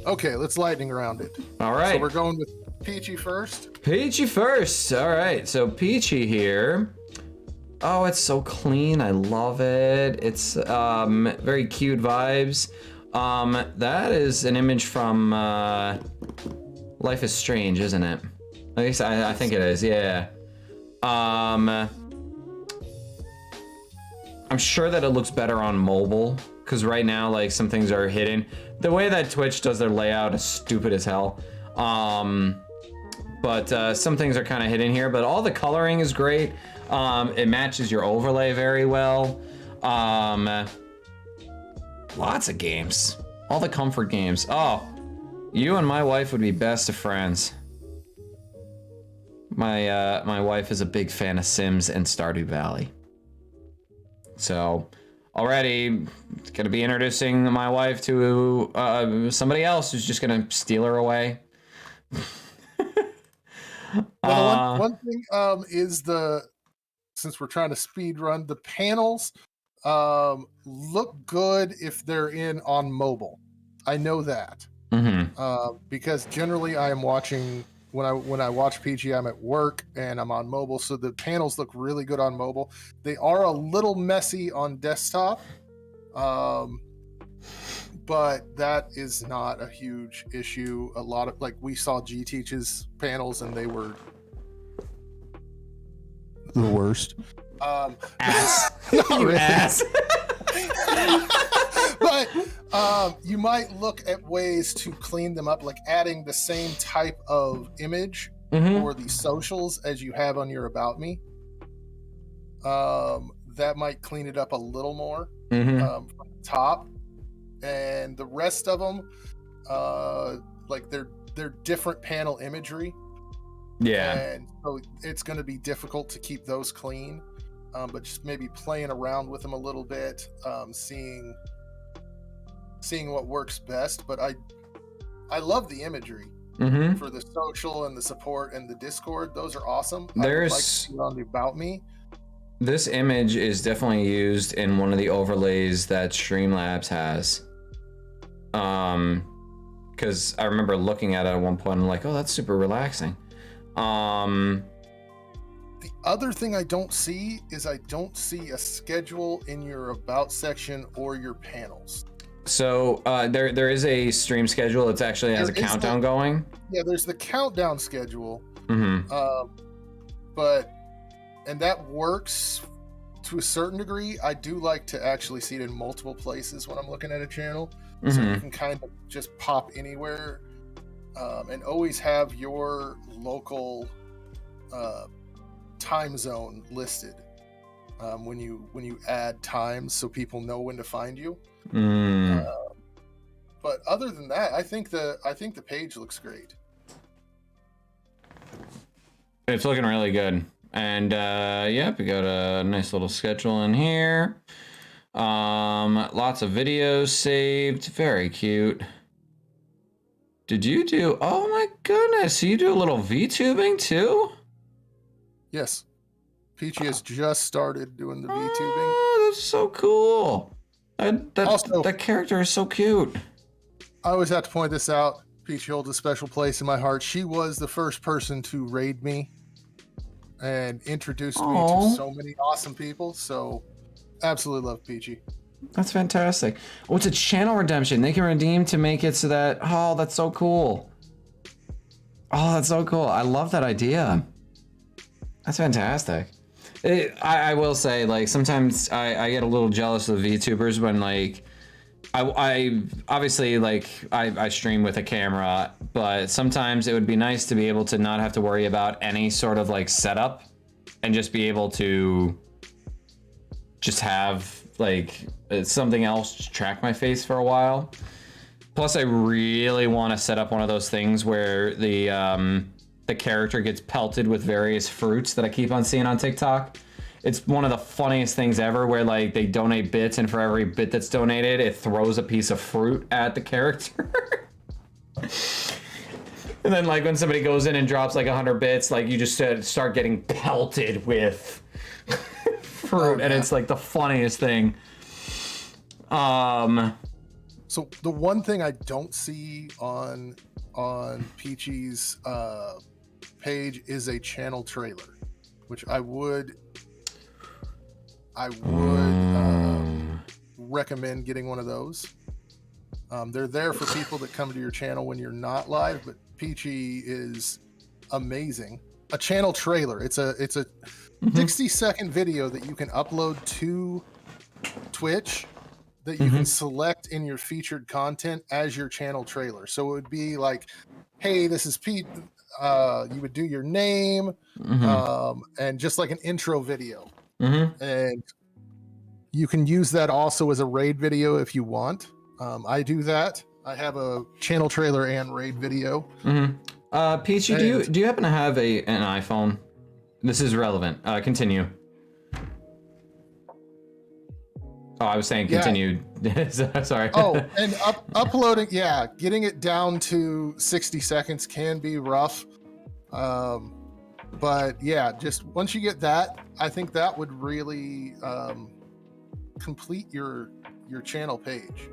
Okay, let's lightning round it. All right. So we're going with peachy first. Peachy first. All right. So peachy here. Oh, it's so clean. I love it. It's very cute vibes. That is an image from Life is Strange, isn't it? At least I think it is. Yeah. I'm sure that it looks better on mobile because right now, like, some things are hidden. The way that Twitch does their layout is stupid as hell. But some things are kind of hidden here. But all the coloring is great. It matches your overlay very well. Lots of games. All the comfort games. Oh, you and my wife would be best of friends. My wife is a big fan of Sims and Stardew Valley. So already gonna be introducing my wife to somebody else who's just gonna steal her away. Well, one thing is since we're trying to speed run, the panels look good if they're on mobile. I know that. Because generally I am watching when I watch PG, I'm at work and I'm on mobile, so the panels look really good on mobile. They are a little messy on desktop, but that is not a huge issue. A lot of, like, we saw G Teach's panels and they were the worst. Ass. Not You really. ass. But you might look at ways to clean them up, like adding the same type of image for the socials as you have on your About Me. That might clean it up a little more from the top. And the rest of them, like they're different panel imagery. Yeah. And so it's going to be difficult to keep those clean. But just maybe playing around with them a little bit, seeing what works best. But I love the imagery for the social and the support and the Discord. Those are awesome. I would like to see it on the About Me. This image is definitely used in one of the overlays that Streamlabs has. Because I remember looking at it at one point and I'm like, oh, that's super relaxing. The other thing I don't see is I don't see a schedule in your About section or your panels. So there is a stream schedule. It actually has a countdown going. Yeah, there's the countdown schedule. And that works to a certain degree. I do like to actually see it in multiple places when I'm looking at a channel, so you can kind of just pop anywhere and always have your local time zone listed when you add times, so people know when to find you. But other than that, I think the page looks great. It's looking really good. And yep, we got a nice little schedule in here. Lots of videos saved. Very cute. Did you do? Oh my goodness! So you do a little VTubing too? Yes, Peachy has just started doing the VTubing. Oh, that's so cool. That character is so cute. I always have to point this out. Peachy holds a special place in my heart. She was the first person to raid me and introduced me to so many awesome people. So absolutely love Peachy. That's fantastic. Oh, it's a channel redemption. They can redeem to make it so that, oh, that's so cool. Oh, that's so cool. I love that idea. That's fantastic. I will say, like, sometimes I get a little jealous of VTubers when, like, I obviously, like, I stream with a camera, but sometimes it would be nice to be able to not have to worry about any sort of, like, setup and just be able to just have, like, something else to track my face for a while. Plus, I really want to set up one of those things where the character gets pelted with various fruits that I keep on seeing on TikTok. It's one of the funniest things ever where, like, they donate bits, and for every bit that's donated, it throws a piece of fruit at the character. And then, like, when somebody goes in and drops, like, 100 bits, like, you just start getting pelted with fruit, and it's like the funniest thing. So the one thing I don't see on Peachy's page is a channel trailer, which I would recommend getting one of those. They're there for people that come to your channel when you're not live, but Peachy is amazing. A channel trailer. It's a 60-second video that you can upload to Twitch that you can select in your featured content as your channel trailer. So it would be like, hey, this is Pete. You would do your name and just like an intro video. And you can use that also as a raid video if you want. I do that. I have a channel trailer and raid video. Peachy, do you happen to have an iPhone? This is relevant. Continue. Oh, I was saying continue. Sorry. Oh, and uploading, getting it down to 60 seconds can be rough. But yeah, just once you get that, I think that would really complete your channel page.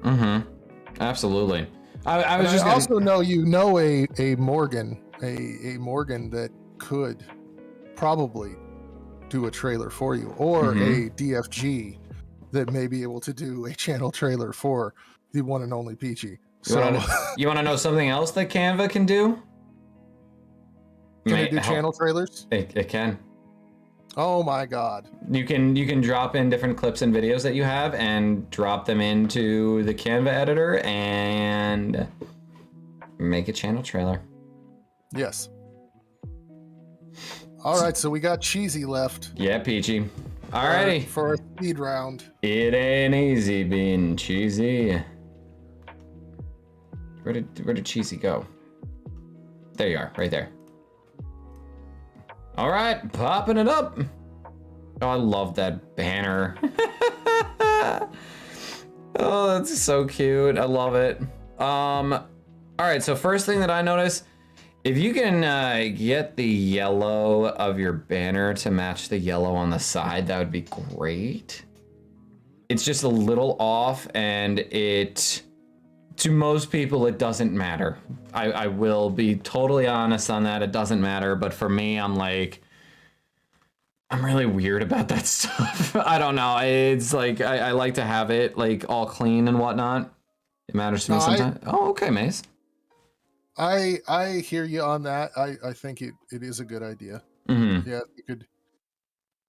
Absolutely. I was just also know a Morgan, a Morgan that could probably do a trailer for you, or a DFG that may be able to do a channel trailer for the one and only Peachy. You want to know something else that Canva can do? Can it do channel trailers? It can. Oh my God. You can drop in different clips and videos that you have and drop them into the Canva editor and make a channel trailer. Yes. All right, so we got Cheesy left. Yeah, Peachy. Alrighty. For a speed round. It ain't easy being cheesy. Where did Cheesy go? There you are, right there. All right, popping it up. Oh, I love that banner. Oh, that's so cute. I love it. All right, so first thing that I noticed, if you can get the yellow of your banner to match the yellow on the side, that would be great. It's just a little off, and to most people, it doesn't matter. I will be totally honest on that. It doesn't matter, but for me, I'm really weird about that stuff. I don't know. It's like, I like to have it like all clean and whatnot. It matters to me sometimes. Oh, okay, Mace. I hear you on that. I think it is a good idea. Yeah, you could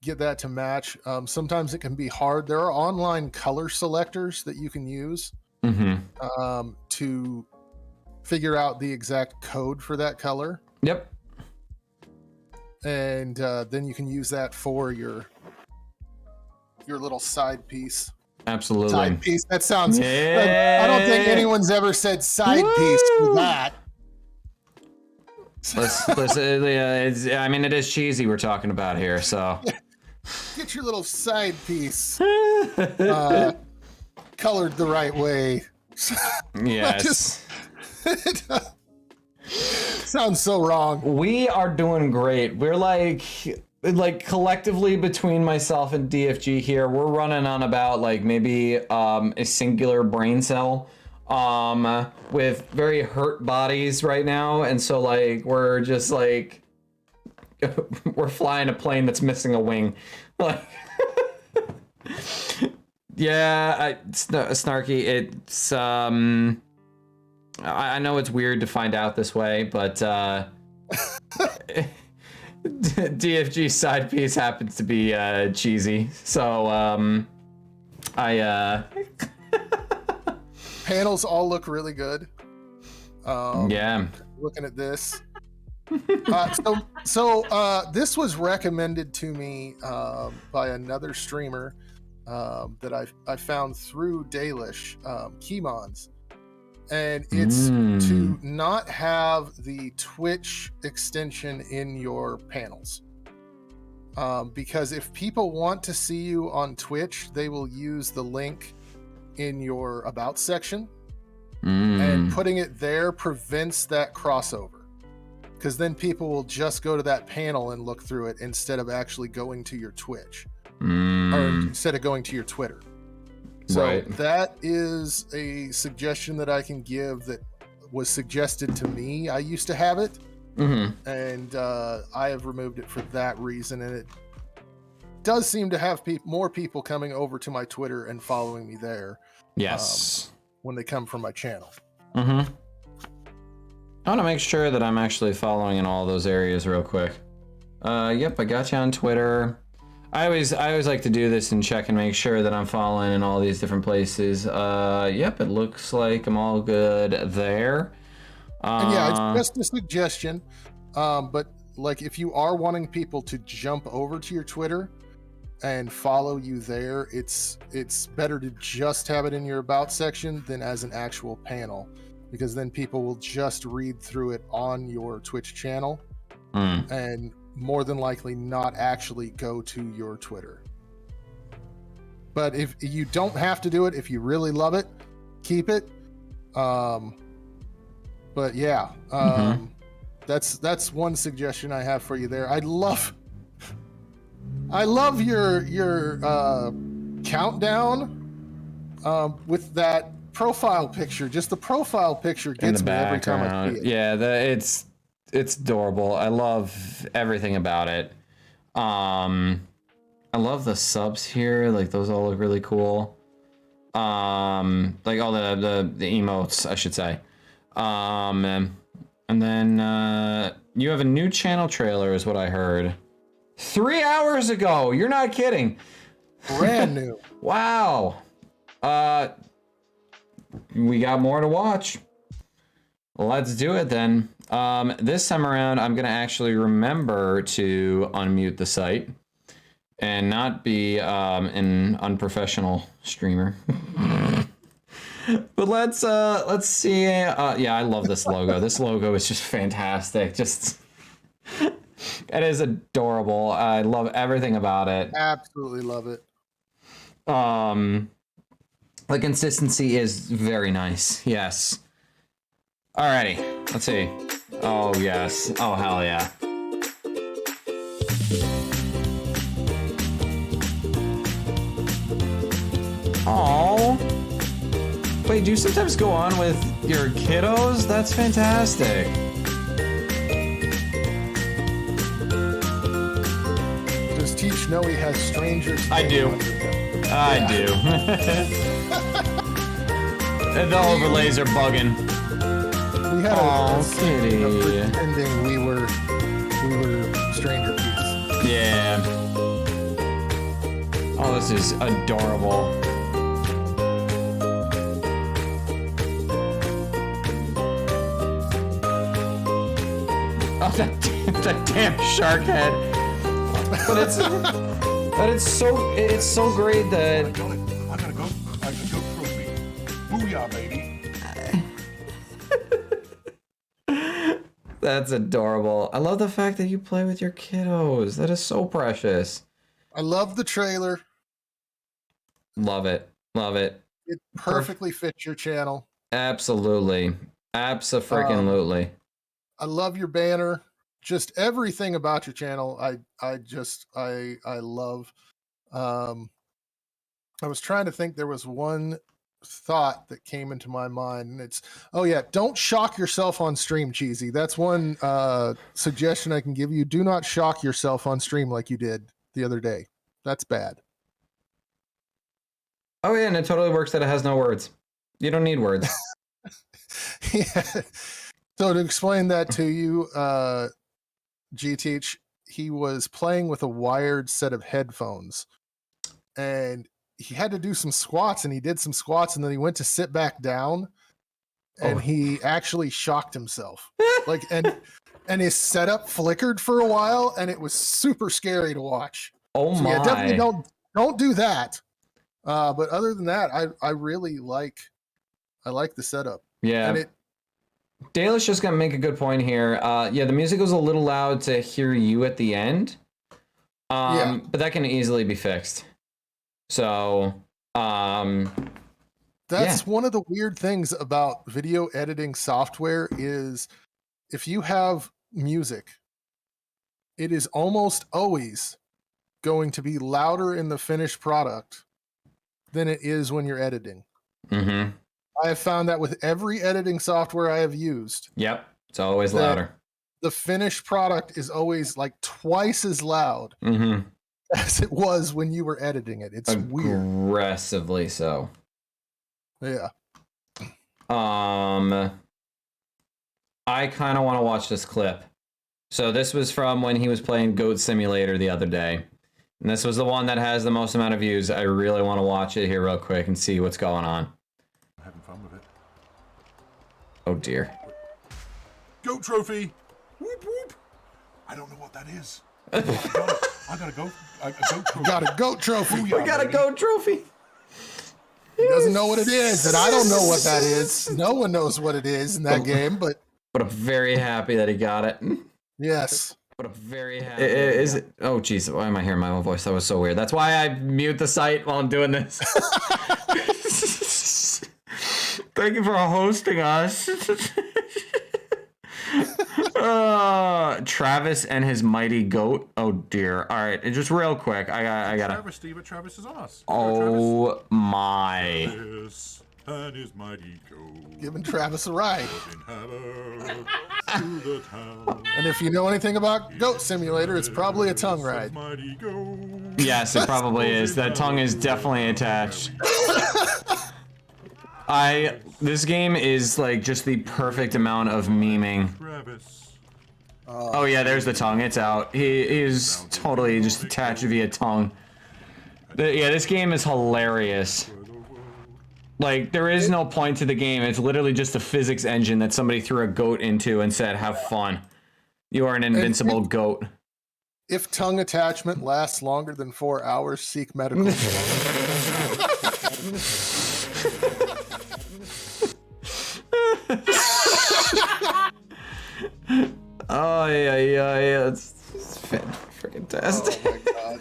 get that to match. Sometimes it can be hard. There are online color selectors that you can use to figure out the exact code for that color. Yep. And then you can use that for your little side piece. Absolutely. Side piece. That sounds. I don't think anyone's ever said side piece for that. I mean, it is cheesy we're talking about here, so. Get your little side piece colored the right way. Yes. Sounds so wrong. We are doing great. We're like collectively between myself and DFG here, we're running on about like maybe a singular brain cell with very hurt bodies right now, and so like we're just like we're flying a plane that's missing a wing. Like yeah, Snarky, it's I know it's weird to find out this way, but DFG's side piece happens to be cheesy, so panels all look really good. Yeah, looking at this. So this was recommended to me by another streamer that I found through Dalish, Keymons. And it's to not have the Twitch extension in your panels. Because if people want to see you on Twitch, they will use the link in your About section. And putting it there prevents that crossover. Because then people will just go to that panel and look through it instead of actually going to your Twitch. or instead of going to your Twitter. So Right. that is a suggestion that I can give that was suggested to me. I used to have it, and I have removed it for that reason. And it does seem to have more people coming over to my Twitter and following me there. Yes. When they come from my channel. I want to make sure that I'm actually following in all those areas real quick. Yep, I got you on Twitter. I always like to do this and check and make sure that I'm following in all these different places. Yep, it looks like I'm all good there. And yeah, it's just a suggestion. But like, if you are wanting people to jump over to your Twitter and follow you there, it's better to just have it in your about section than as an actual panel, because then people will just read through it on your Twitch channel and more than likely not actually go to your Twitter. But if you don't have to do it, if you really love it, keep it. But yeah, that's one suggestion I have for you there. I love your countdown with that profile picture. Just the profile picture gets me every time I see it. Yeah, it's adorable. I love everything about it. I love the subs here. Like, those all look really cool. Like all the emotes, I should say. And then you have a new channel trailer, is what I heard. 3 hours ago. You're not kidding. Brand new. Wow. We got more to watch. Let's do it then. This time around, I'm gonna actually remember to unmute the site and not be an unprofessional streamer. But let's see. Yeah, I love this logo. This logo is just fantastic. Just it is adorable. I love everything about it. Absolutely love it. The consistency is very nice. Yes. Alrighty, let's see. Oh yes. Oh hell yeah. Oh. Wait, do you sometimes go on with your kiddos? That's fantastic. Does Teach know he has strangers? I do. I do. And the overlays are bugging. We had a scene kitty. of pretending we were stranger peeps. Yeah. Oh, this is adorable. Oh, that damn shark head. But it's so great that I gotta go trophy. Booyah, baby. that's adorable. I love the fact that you play with your kiddos. That is so precious. I love the trailer. Love it. Love it. It perfectly fits your channel. Absolutely. Abso-freaking-lutely. I love your banner. Just everything about your channel. I love. I was trying to think, there was one thought that came into my mind, and it's, oh yeah, don't shock yourself on stream, Cheesy. That's one suggestion I can give you. Do not shock yourself on stream like you did the other day. That's bad. Oh yeah, and it totally works that it has no words. You don't need words. Yeah. So to explain that to you, G-Teach, he was playing with a wired set of headphones, and he had to do some squats, and he did some squats, and then he went to sit back down, and he actually shocked himself. Like, and his setup flickered for a while, and it was super scary to watch. Oh So my. yeah, definitely don't do that. But other than that, I really like the setup. Yeah. And Dalish just gonna make a good point here. Yeah, the music was a little loud to hear you at the end. Yeah. But that can easily be fixed. So, that's one of the weird things about video editing software is if you have music, it is almost always going to be louder in the finished product than it is when you're editing. Mm-hmm. I have found that with every editing software I have used. Yep. It's always louder. The finished product is always like twice as loud as it was when you were editing it. It's weird. Aggressively so. Yeah. I kind of want to watch this clip. So this was from when he was playing Goat Simulator the other day. And this was the one that has the most amount of views. I really want to watch it here real quick and see what's going on. I'm having fun with it. Oh dear. Goat trophy! Whoop whoop! I don't know what that is. I got a goat trophy. Got a goat trophy. Oh, yeah, We got a baby. goat trophy. He doesn't know what it is, and I don't know what that is. No one knows what it is in that game, but But I'm very happy that he got it. yes. But I'm very happy. Is it? Oh jeez, why am I hearing my own voice? That was so weird. That's why I mute the site while I'm doing this. Thank you for hosting us. Travis and his mighty goat. Oh dear. All right, just real quick. I gotta. Travis, Steve, Travis is on us. Oh my. Travis and his mighty goat. Giving Travis a ride. To the town. And if you know anything about Goat Simulator, it's probably a tongue ride. Mighty goat. Yes, it probably is. That tongue is definitely attached. This game is like just the perfect amount of memeing. Travis. Oh yeah, there's the tongue. It's out. He is totally just attached via tongue. Yeah, this game is hilarious. Like, there is no point to the game. It's literally just a physics engine that somebody threw a goat into and said, have fun. You are an invincible goat. If tongue attachment lasts longer than 4 hours, seek medical. Oh yeah. It's fantastic. Oh my god.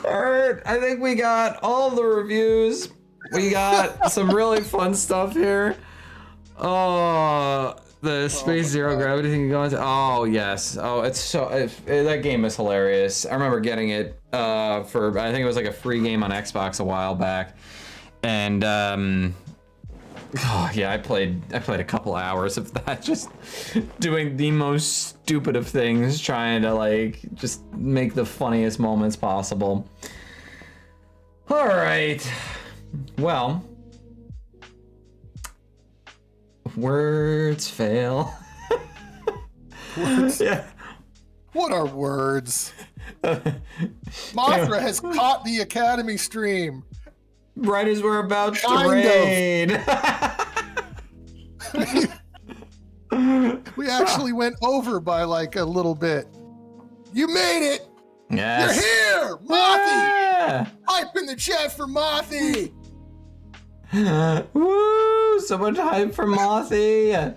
Alright, I think we got all the reviews. We got some really fun stuff here. Oh, the Space Zero Gravity thing going to. Oh, yes. Oh, it's so. That game is hilarious. I remember getting it for. I think it was like a free game on Xbox a while back. And, oh, yeah, I played a couple hours of that, just doing the most stupid of things, trying to, like, just make the funniest moments possible. All right. Well, words fail. Words? Yeah. What are words? Mothra has caught the Academy stream. Right as we're about to Kind raid. We actually went over by like a little bit. You made it! Yes. You're here! Mothy! Yeah. Hype in the chat for Mothy! Woo! So much hype for Mothy. I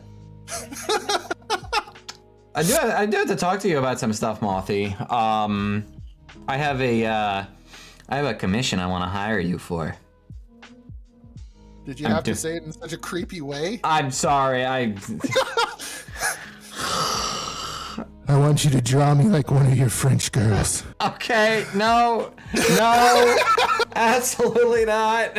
do have to talk to you about some stuff, Mothy. I have a commission I want to hire you for. Did you have to say it in such a creepy way? I'm sorry. I want you to draw me like one of your French girls. Okay. No. Absolutely not.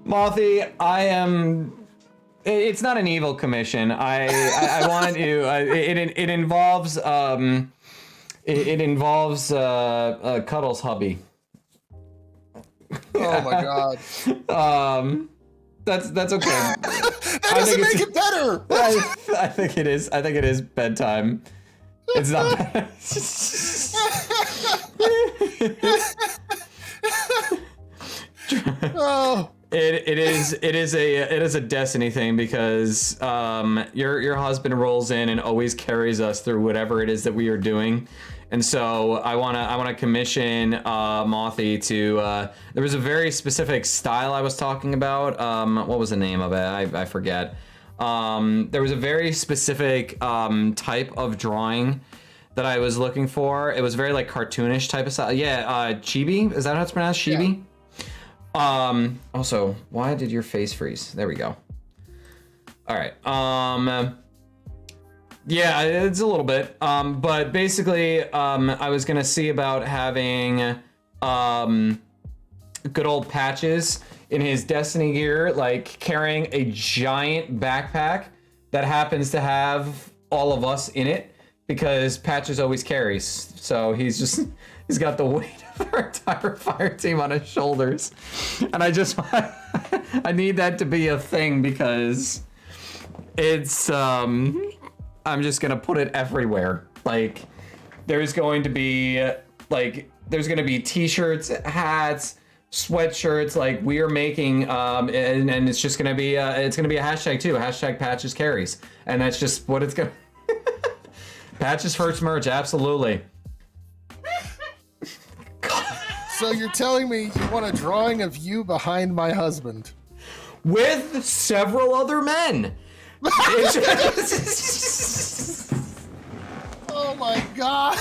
Mothy, I am. It's not an evil commission. I wanted to. It involves Cuddles' hubby. Oh my god. That's okay. That doesn't make it better. I think it is. I think it is bedtime. It's not. Oh. It is a Destiny thing because your husband rolls in and always carries us through whatever it is that we are doing, and so I wanna commission Mothy to. There was a very specific style I was talking about. What was the name of it? I forget. There was a very specific type of drawing that I was looking for. It was very like cartoonish type of style. Yeah, chibi. Is that how it's pronounced? Chibi. Yeah. Also, why did your face freeze? There we go. All right. Yeah, it's a little bit. But basically, I was gonna see about having good old Patches in his Destiny gear, like carrying a giant backpack that happens to have all of us in it, because Patches always carries. So he's got the weight of our entire fire team on his shoulders. And I need that to be a thing, because it's I'm just gonna put it everywhere. Like there's going to be t-shirts, hats, sweatshirts. Like we are making and it's just gonna be a hashtag too, hashtag Patches carries, and that's just what it's gonna Patches first merch, absolutely. So you're telling me you want a drawing of you behind my husband with several other men? Oh my god.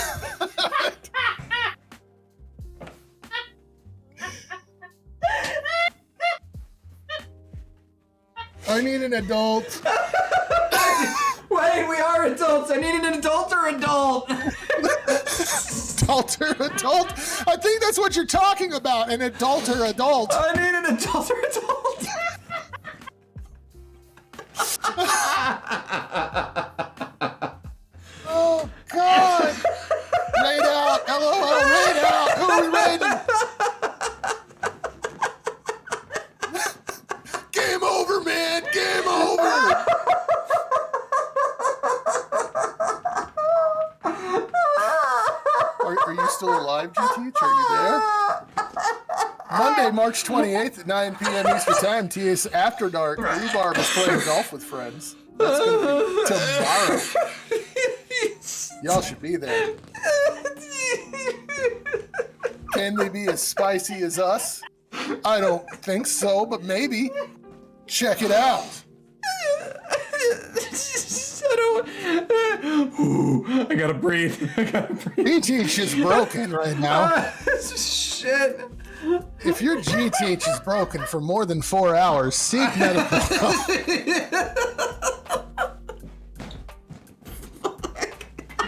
I need an adult. Wait, we are adults. I need an adult or adult. Adult or adult? I think that's what you're talking about. An adult or adult. I need an adult or adult. Oh god. Raid out. LOL. Raid out. Who are we raiding? Game over, man. Game over. Are you still alive, GT? Are you there? Monday, March 28th at 9 p.m. Eastern Time, TS After Dark. Rhubarb is playing golf with friends. That's going to be tomorrow. Y'all should be there. Can they be as spicy as us? I don't think so, but maybe. Check it out. I gotta breathe. G-Teach is broken right now. Shit. If your G-Teach is broken for more than 4 hours, seek medical help.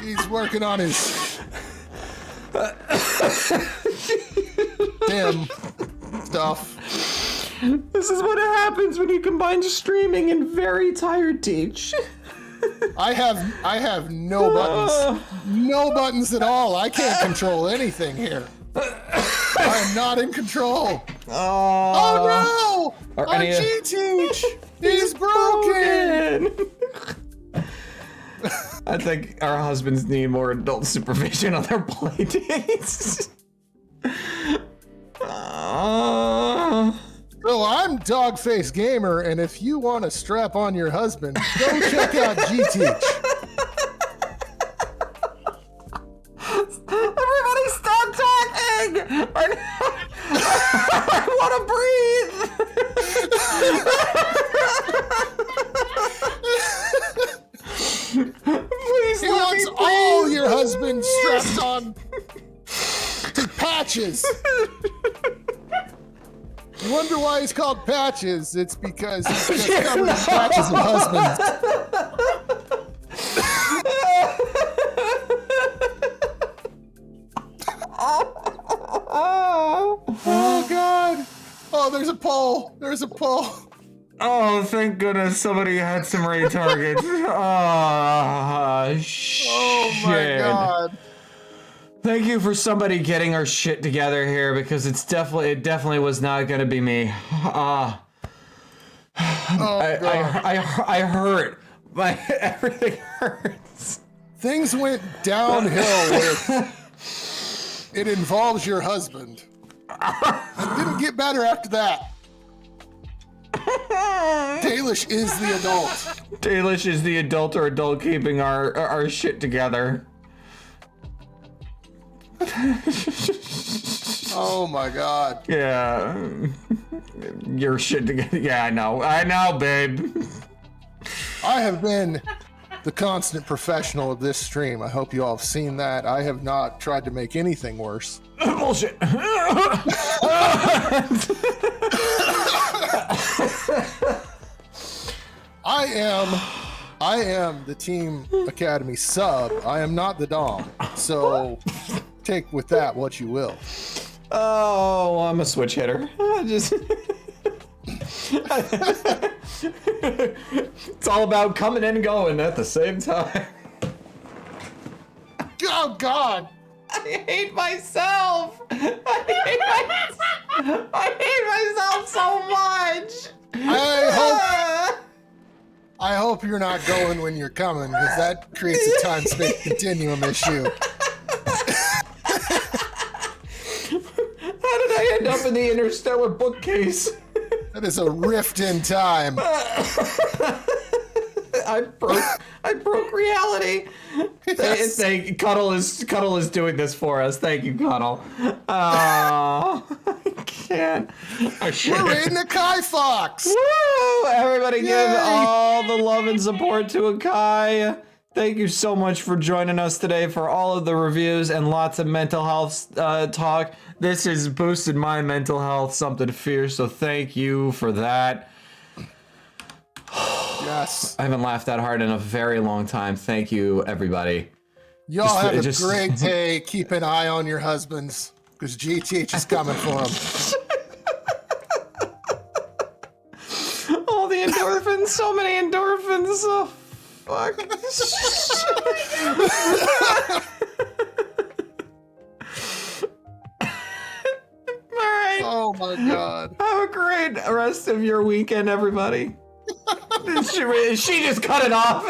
He's working on his damn stuff. This is what happens when you combine streaming and very tired Teach. I have no buttons. No buttons at all. I can't control anything here. I am not in control. Oh no! Our G-Teach! He's broken! I think our husbands need more adult supervision on their play dates. So I'm Dogface Gamer, and if you want to strap on your husband, go check out G-Teach. Everybody stop talking! I want to breathe! Please He wants all your husbands strapped on to Patches. You wonder why he's called Patches? It's because he's just covered in patches of husbands. Oh God! Oh, there's a pole. There's a pole. Oh, thank goodness somebody had some raid targets. Shit. Oh my God. Thank you for somebody getting our shit together here, because it definitely was not gonna be me. I hurt. Everything hurts. Things went downhill with it involves your husband. It didn't get better after that. Dalish is the adult. Dalish is the adult or adult keeping our shit together. Oh my God. Yeah. Your shit together. Yeah, I know, babe. I have been the constant professional of this stream. I hope you all have seen that. I have not tried to make anything worse. Bullshit. I am I am the Team Academy sub. I am not the Dom. So take with that what you will. Oh, I'm a switch hitter. Just. It's all about coming and going at the same time. Oh God! I hate myself. I hate myself so much. I hope you're not going when you're coming, because that creates a time-space continuum issue. How did I end up in the interstellar bookcase? That is a rift in time. I broke reality. Yes. Cuddle is doing this for us. Thank you, Cuddle. I can't. We're raiding a Kai Fox. Woo! Everybody give Yay! all the love and support to Akai. Thank you so much for joining us today for all of the reviews and lots of mental health talk. This has boosted my mental health something fierce, so thank you for that. Yes. I haven't laughed that hard in a very long time. Thank you, everybody. Y'all have a great day. Keep an eye on your husbands, because GTH is coming for them. All the endorphins, so many endorphins. Oh, fuck. All right. Oh my God. Have a great rest of your weekend, everybody. She just cut it off.